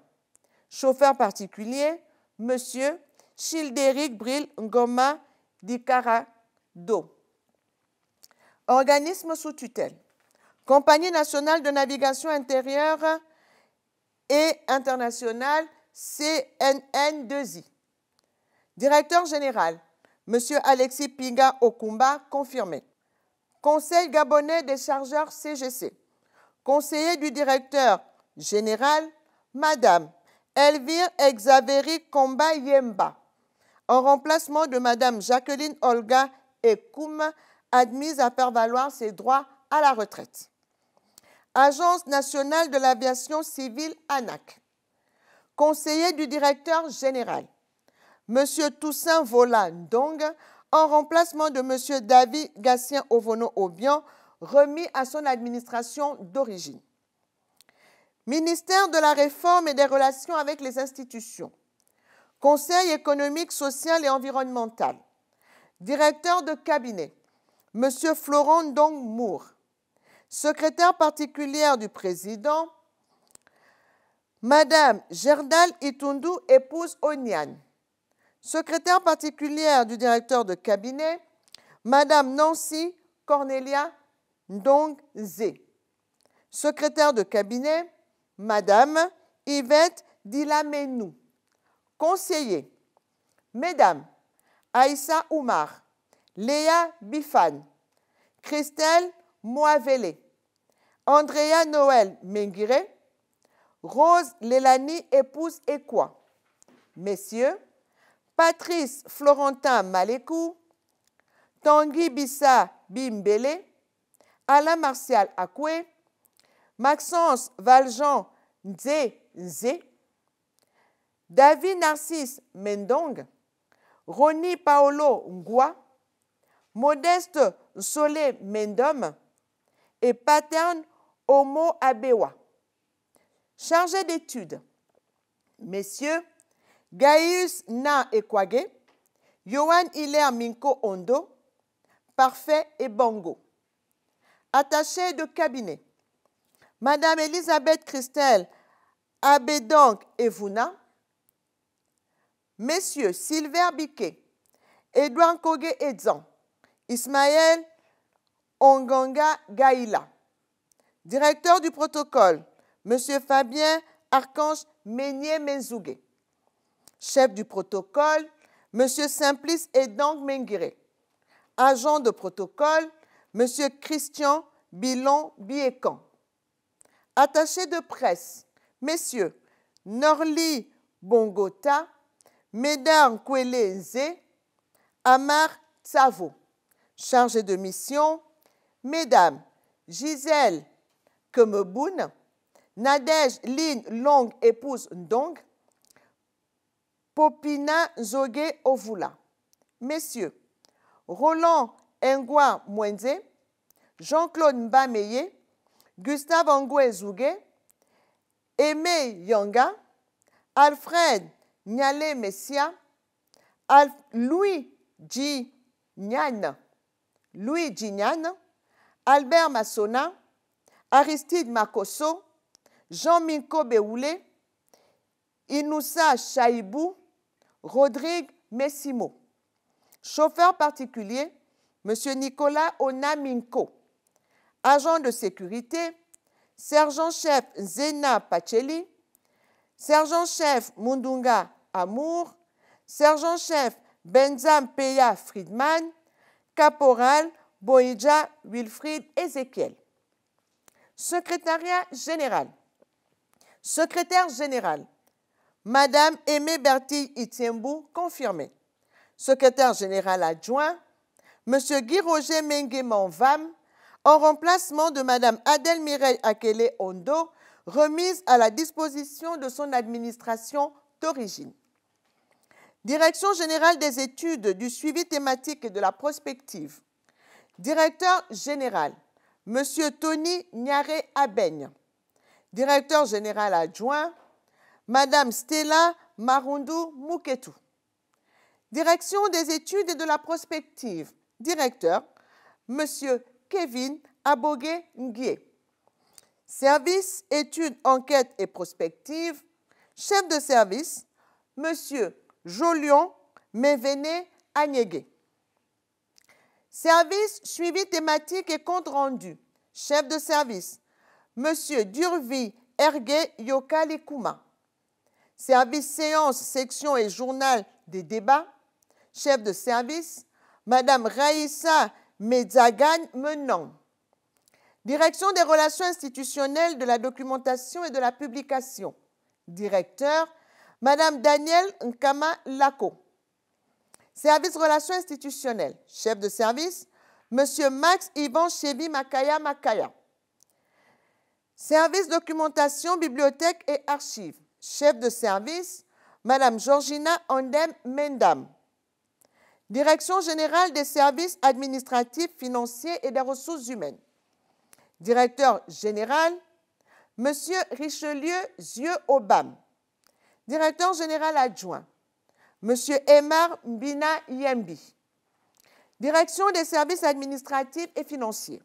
Chauffeur particulier, Monsieur Childéric Bril Ngoma Dikarado. Organisme sous tutelle. Compagnie nationale de navigation intérieure et internationale CNN2I. Directeur général, Monsieur Alexis Pinga Okumba, confirmé. Conseil gabonais des chargeurs CGC. Conseiller du directeur général, Madame Elvire Exaveri Komba Yemba, en remplacement de Madame Jacqueline Olga Ekoum, admise à faire valoir ses droits à la retraite. Agence nationale de l'aviation civile ANAC. Conseiller du directeur général, Monsieur Toussaint Vola Ndong, en remplacement de Monsieur David Gatien Ovono Obian, remis à son administration d'origine. Ministère de la Réforme et des Relations avec les institutions. Conseil économique, social et environnemental. Directeur de cabinet, Monsieur Florent Ndong Mour. Secrétaire particulière du président, Madame Gerdal Itundu, épouse Onian. Secrétaire particulière du directeur de cabinet, Madame Nancy Cornelia Ndong Zé. Secrétaire de cabinet, Madame Yvette Dilamenou. Conseiller, Mesdames Aïssa Oumar, Léa Bifan, Christelle Moavele, Andrea Noël Menguire, Rose Lélani, épouse Ekwa. Messieurs, Patrice Florentin Malekou, Tanguy Bissa Bimbele, Alain Martial Akwe, Maxence Valjean Nze, David Narcisse Mendong, Roni Paolo Ngwa, Modeste Solé Mendom et Paterne Omo Abewa. Chargé d'études, Messieurs Gaius Na Ekwage, Yohan Hilaire Minko Ondo, Parfait et Bongo. Attaché de cabinet, Madame Elisabeth Christelle Abedong Evuna, Messieurs Silver Biquet, Edouard Kogue Edzan, Ismaël Onganga Gaïla. Directeur du protocole, Monsieur Fabien Archange Meigné Menzougué. Chef du protocole, Monsieur Simplice Edang Menguire. Agent de protocole, Monsieur Christian Bilon Biekan. Attaché de presse, Messieurs Norli Bongota, Médard Kwele Nze, Amar Tsavo. Chargé de mission, Mesdames Gisèle Kemeboun, Nadège Lynn Long, épouse Ndong, Popina Zogue Ovula. Messieurs, Roland Ngwa Mwenze, Jean-Claude Mbameye, Gustave Angoué Zougue, Aimé Yanga, Alfred Nyale Messia, Louis G. Nyan, Albert Massona, Aristide Makosso, Jean-Minko Beoulé, Inoussa Chaibou, Rodrigue Messimo. Chauffeur particulier, M. Nicolas Onaminko. Agent de sécurité, sergent-chef Zena Pacheli, sergent-chef Mundunga Amour, sergent-chef Benzam Peya Friedman, caporal Boïdja Wilfried Ezekiel. Secrétariat général. Secrétaire général, Madame Aimé Bertille Itiembou, confirmé. Secrétaire général adjoint, Monsieur Guy-Roger Mengueman-Vam, en remplacement de Madame Adèle Mireille Akele Ondo, remise à la disposition de son administration d'origine. Direction générale des études, du suivi thématique et de la prospective. Directeur général, Monsieur Tony Nyare Abeigne. Directeur général adjoint, Madame Stella Marundu Muketu. Direction des études et de la prospective. Directeur, Monsieur Kevin Abogue Nguye. Service, études, enquêtes et prospectives. Chef de service, Monsieur Jolion Mévené Agnégé. Service, suivi thématique et compte rendu. Chef de service, Monsieur Durvi Ergué Yokalikuma. Service, séance, section et journal des débats. Chef de service, Madame Raïssa Medzagan Menon. Direction des relations institutionnelles, de la documentation et de la publication. Directeur, Madame Danielle Nkama Lako. Service relations institutionnelles. Chef de service, Monsieur Max Ivan Chevi Makaya Makaya. Service documentation, bibliothèque et archives. Chef de service, Madame Georgina Andem Mendam. Direction générale des services administratifs, financiers et des ressources humaines. Directeur général, Monsieur Richelieu Zieux Obam. Directeur général adjoint, Monsieur Emar Mbina Yembi. Direction des services administratifs et financiers.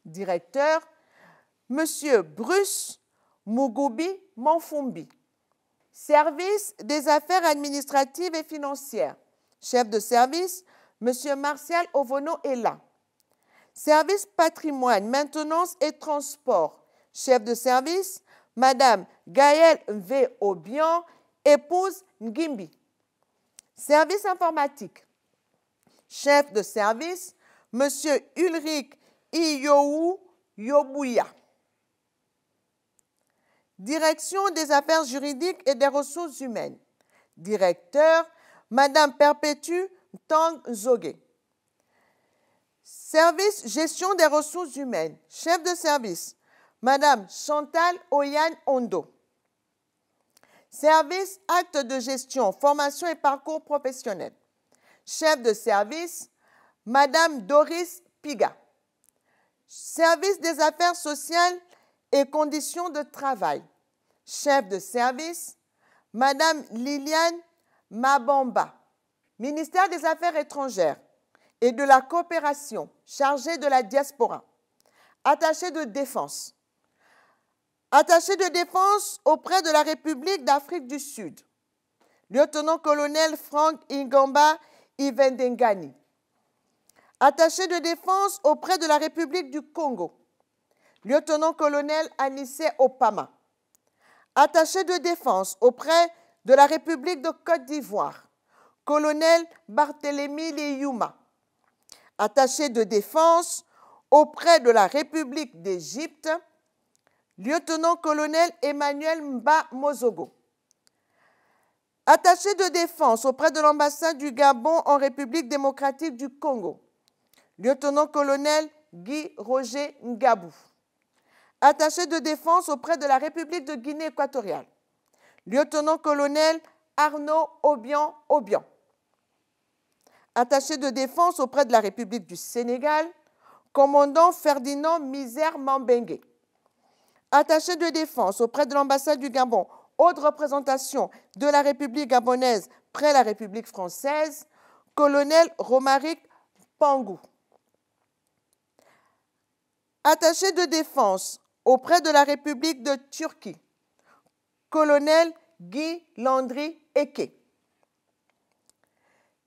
Directeur, Monsieur Bruce Mugubi Monfumbi. Service des affaires administratives et financières. Chef de service, Monsieur Martial Ovono Ela. Service patrimoine, maintenance et transport. Chef de service, Madame Gaëlle V. Obian, épouse Ngimbi. Service informatique. Chef de service, Monsieur Ulrich Iyoou Yobouya. Direction des affaires juridiques et des ressources humaines. Directeur, Madame Perpétue Tang Zogue. Service gestion des ressources humaines. Chef de service, Madame Chantal Oyan Ondo. Service acte de gestion, formation et parcours professionnel. Chef de service, Madame Doris Piga. Service des affaires sociales et conditions de travail. Chef de service, Madame Liliane Mabamba. Ministère des Affaires étrangères et de la coopération, chargée de la diaspora. Attaché de défense. Attaché de défense auprès de la République d'Afrique du Sud. Lieutenant-colonel Frank Ingamba Ivendengani. Attaché de défense auprès de la République du Congo. Lieutenant-colonel Anissé Opama. Attaché de défense auprès de la République de Côte d'Ivoire. Colonel Barthélemy Liyuma. Attaché de défense auprès de la République d'Égypte. Lieutenant-colonel Emmanuel Mba Mozogo. Attaché de défense auprès de l'ambassade du Gabon en République démocratique du Congo. Lieutenant-colonel Guy Roger Ngabou. Attaché de défense auprès de la République de Guinée équatoriale. Lieutenant-colonel Arnaud Obian. Attaché de défense auprès de la République du Sénégal, commandant Ferdinand Misère Mambengue. Attaché de défense auprès de l'ambassade du Gabon, haute représentation de la République gabonaise près la République française, colonel Romaric Pangou. Attaché de défense auprès de la République de Turquie, colonel Guy Landry Eke.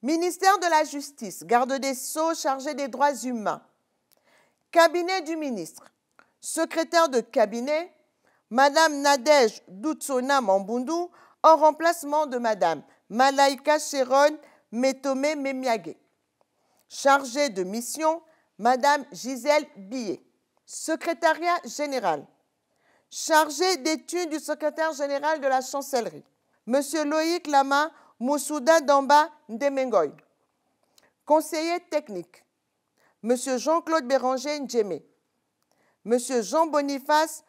Ministère de la Justice, garde des Sceaux chargé des droits humains. Cabinet du ministre, secrétaire de cabinet, Madame Nadège Doutsona Mambundu, en remplacement de Madame Malaika Cheron Metome Memiage. Chargée de mission, Madame Gisèle Billet. Secrétariat général, chargé d'études du secrétaire général de la chancellerie, Monsieur Loïc Lama Moussouda Damba Ndemengoy. Conseiller technique, Monsieur Jean-Claude Béranger Ndjemé. Monsieur Jean-Boniface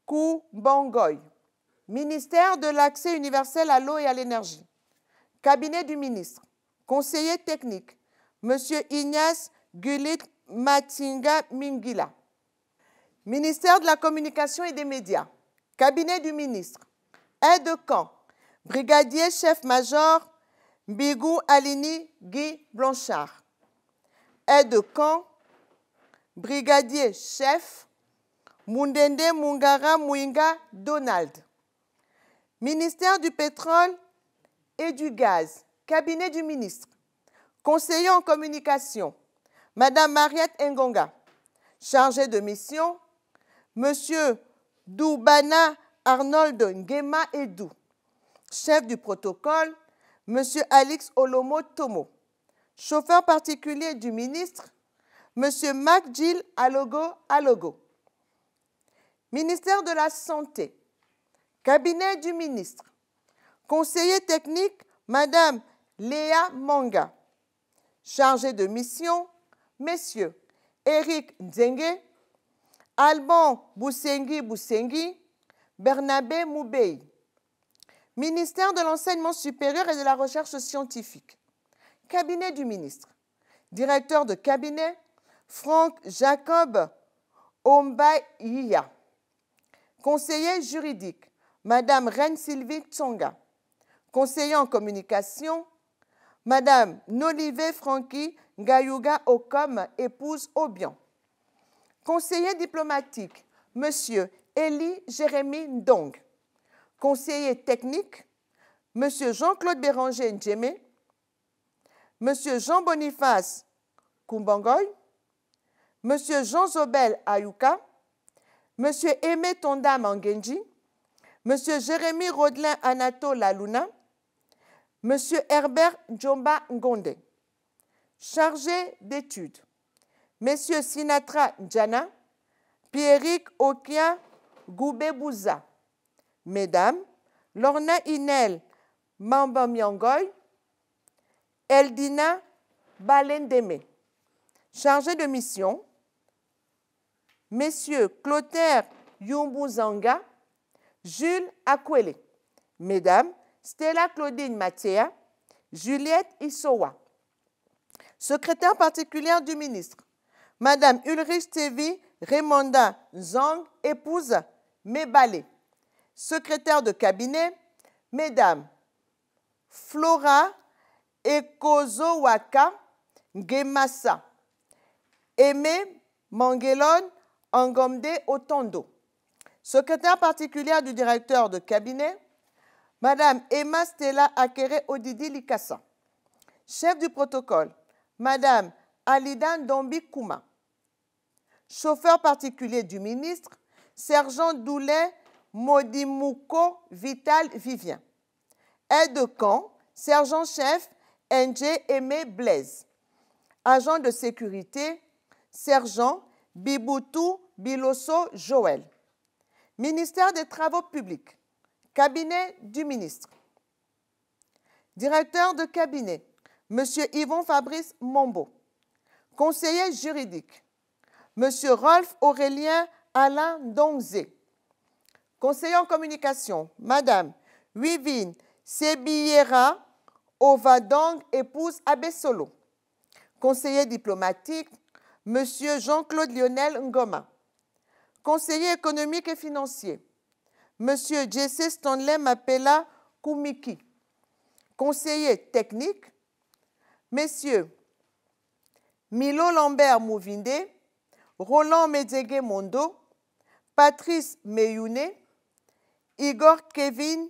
Koubangoy. Ministère de l'Accès universel à l'eau et à l'énergie. Cabinet du ministre, conseiller technique, Monsieur Ignace Gulit Matinga Mingila. Ministère de la Communication et des Médias. Cabinet du ministre. Aide-de-camp. Brigadier chef-major Bigou Alini Guy Blanchard. Aide-de-camp. Brigadier chef Mundende Mungara Mouinga Donald. Ministère du pétrole et du gaz. Cabinet du ministre. Conseiller en communication, Madame Mariette Ngonga. Chargé de mission, Monsieur Doubana Arnold Ngema Edou. Chef du protocole, Monsieur Alix Olomo Tomo. Chauffeur particulier du ministre, Monsieur Mac Gilles Alogo. Ministère de la Santé, Cabinet du ministre. Conseiller technique, Madame Léa Manga. Chargé de mission, Messieurs Eric Nzenge, Alban Boussengi, Bernabé Moubey. Ministère de l'Enseignement supérieur et de la Recherche scientifique. Cabinet du ministre. Directeur de cabinet, Franck Jacob Ombaïya. Conseiller juridique, Madame Reine-Sylvie Tsonga. Conseiller en communication, Madame Nolivé Francky Ngayuga Okom, épouse Obian. Conseiller diplomatique, Monsieur Élie Jérémy Ndong. Conseiller technique, Monsieur Jean-Claude Béranger Ndjemé. Monsieur Jean-Boniface Kumbangoy. Monsieur Jean Zobel Ayuka. Monsieur Aimé Tonda Mangenji. Monsieur Jérémy Rodelin Anato Laluna. Monsieur Herbert Djomba Ngonde. Chargé d'études, Messieurs Sinatra Ndjana, Pierrick Okia Goubebouza. Mesdames, Lorna Inel Mambamyangoy, Eldina Balendeme. Chargé de mission, Messieurs Clotaire Yumbuzanga, Jules Akwele. Mesdames, Stella Claudine Mathia, Juliette Issowa. Secrétaire particulière du ministre, Madame Ulrich Tevi Raymonda Zang, épouse Mebale. Secrétaire de cabinet, Mesdames Flora Ekozowaka Ngemasa, Aimé Mangelon Angomde Otondo. Secrétaire particulière du directeur de cabinet, Madame Emma Stella Akere Odidi Likassa. Chef du protocole, Madame Alida Ndombi Kouma. Chauffeur particulier du ministre, Sergent Doulet Modimouko Vital Vivien. Aide-de-camp, Sergent-chef NG Aimé Blaise. Agent de sécurité, Sergent Biboutou Biloso Joël. Ministère des Travaux publics. Cabinet du ministre. Directeur de cabinet, Monsieur Yvon Fabrice Mombo. Conseiller juridique, Monsieur Rolf Aurélien Alain Dongzé. Conseiller en communication, Madame Wivine Sebiyera Ovadong épouse Abesolo. Conseiller diplomatique, M. Jean-Claude Lionel Ngoma. Conseiller économique et financier, M. Jesse Stanley Mapela Koumiki. Conseiller technique, messieurs Milo Lambert Mouvinde, Roland Medzegue Mondo, Patrice Meyoune, Igor Kevin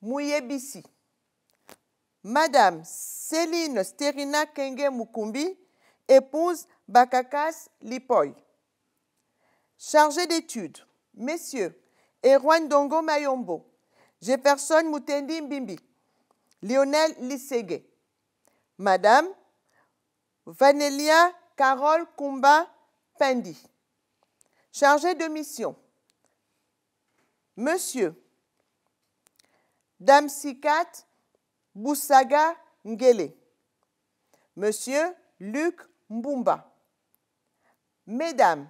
Mouyebisi. Madame Céline Sterina Kenge Mukumbi, épouse Bakakas Lipoy. Chargé d'études, messieurs Erwan Dongo Mayombo, Jefferson Mutendi Mbimbi, Lionel Lisségué. Madame Vanelia Carole Kumba Pendi. Chargé de mission, monsieur Damsikat Boussaga Ngele, monsieur Luc Mbumba. Mesdames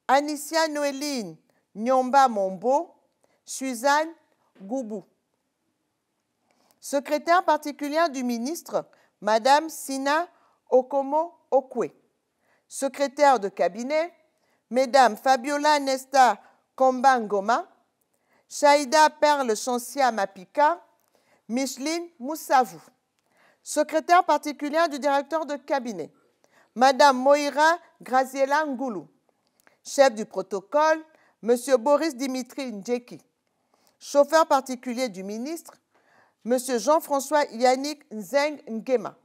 Anicia Noéline Nyomba Mombo, Suzanne Goubou. Secrétaire particulière du ministre, Madame Sina Okomo Okwe. Secrétaire de cabinet, Mesdames Fabiola Nesta Kombangoma, Shaïda Perle Chancia Mapika, Micheline Moussavou. Secrétaire particulière du directeur de cabinet, Madame Moïra Graziella Ngoulou. Chef du protocole, M. Boris Dimitri Ndjeki. Chauffeur particulier du ministre, M. Jean-François Yannick Nzeng Ngema.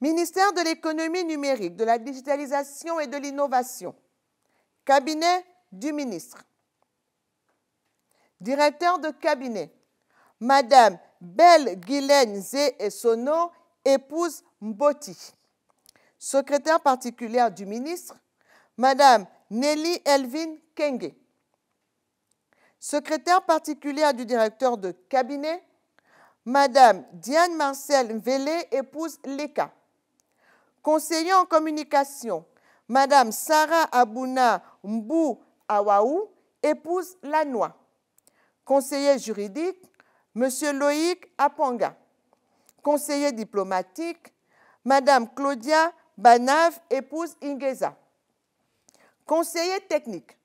Ministère de l'économie numérique, de la digitalisation et de l'innovation. Cabinet du ministre. Directeur de cabinet, Madame Belle Guylaine Zé Essono, épouse Mboti. Secrétaire particulière du ministre, Madame Nelly Elvin Kenge. Secrétaire particulière du directeur de cabinet, Madame Diane Marcel Mvele, épouse Leka. Conseiller en communication, Madame Sarah Abouna Mbou Awaou, épouse Lanois. Conseiller juridique, Monsieur Loïc Apanga. Conseiller diplomatique, Madame Claudia Banave, épouse Ingeza. Conseiller technique,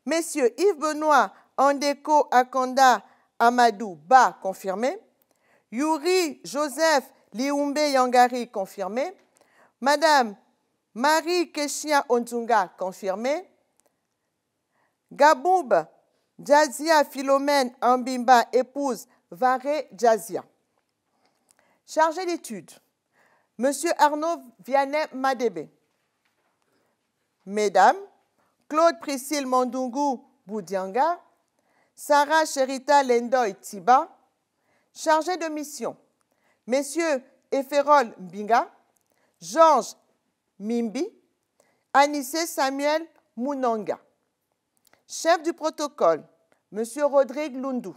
Messieurs Yves-Benoît Andeko Akanda Amadou Ba, confirmé. Yuri Joseph Liumbe Yangari, confirmé. Madame Marie Keshia Ontunga, confirmé. Gaboub Jazia Philomène Ambimba, épouse Varé Jazia. Chargé d'études, Monsieur Arnaud Vianney Madebe. Mesdames, Claude Priscille Mandungu Boudianga, Sarah Cherita Lendoy Tiba. Chargé de mission, Messieurs Eferol Mbinga, Georges Mimbi, Anissé Samuel Mounanga. Chef du protocole, Monsieur Rodrigue Lundu.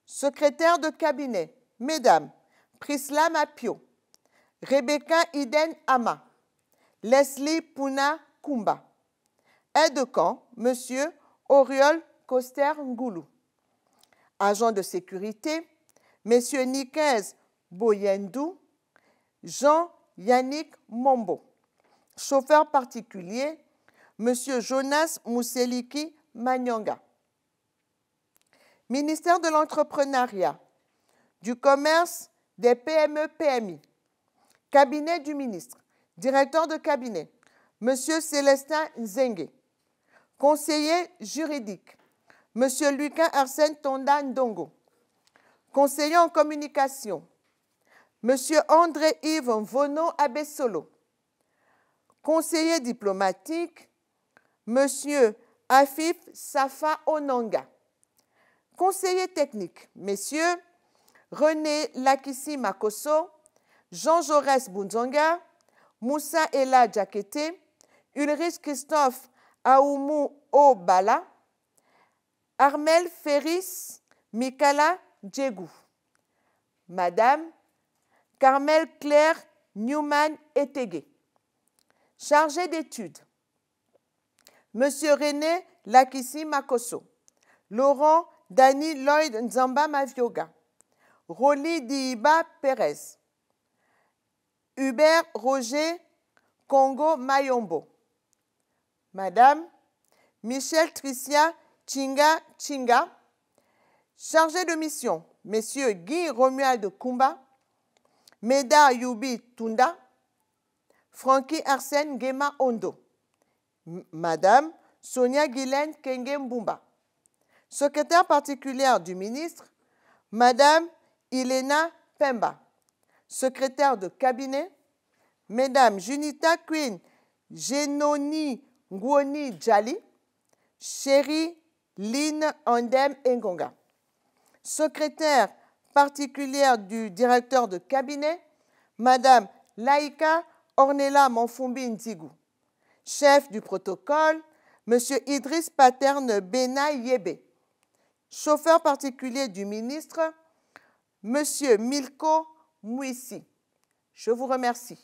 Secrétaire de cabinet, Mesdames Prisla Mapio, Rebecca Iden Ama, Leslie Puna Kumba. Aide-de-camp, Monsieur Oriol Coster Ngoulou. Agent de sécurité, Messieurs Nikez Boyendou, Jean-Yannick Mombo. Chauffeur particulier, Monsieur Jonas Mousseliki Manyanga. Ministère de l'Entrepreneuriat, du Commerce, des PME-PMI. Cabinet du ministre. Directeur de cabinet, Monsieur Célestin Nzengue. Conseiller juridique, Monsieur Lucas Arsène Tonda Ndongo. Conseiller en communication, Monsieur André-Yves Vono Abessolo. Conseiller diplomatique, Monsieur Afif Safa Onanga. Conseiller technique, Messieurs René Lakissi Makoso, Jean Jaurès Bunzonga, Moussa Ella Diakete, Ulrich Christophe Aoumou Obala, Armel Ferris Mikala Djegou. Madame Carmel Claire Newman Etegué. Chargé d'études, Monsieur René Lakissi Makoso, Laurent Danny Lloyd Nzamba Mavioga, Rolly Diiba Perez, Hubert Roger Congo Mayombo, Madame Michel Tricia Chinga Chinga, chargé de mission, Messieurs Guy Romuald Kumba, Meda Yubi Tunda, Frankie Arsène Gema Ondo, Madame Sonia Guylaine Kenge Mbumba, secrétaire particulière du ministre, Madame Ilena Pemba, secrétaire de cabinet, Mesdames Junita Queen Genoni Ngwoni Djali, Chérie Lynn Andem Engonga, secrétaire particulière du directeur de cabinet, Madame Laïka Ornella Manfumbi Nzigou, chef du protocole, Monsieur Idriss Paterne Bena Yebe, chauffeur particulier du ministre, Monsieur Milko Mouissi. Je vous remercie.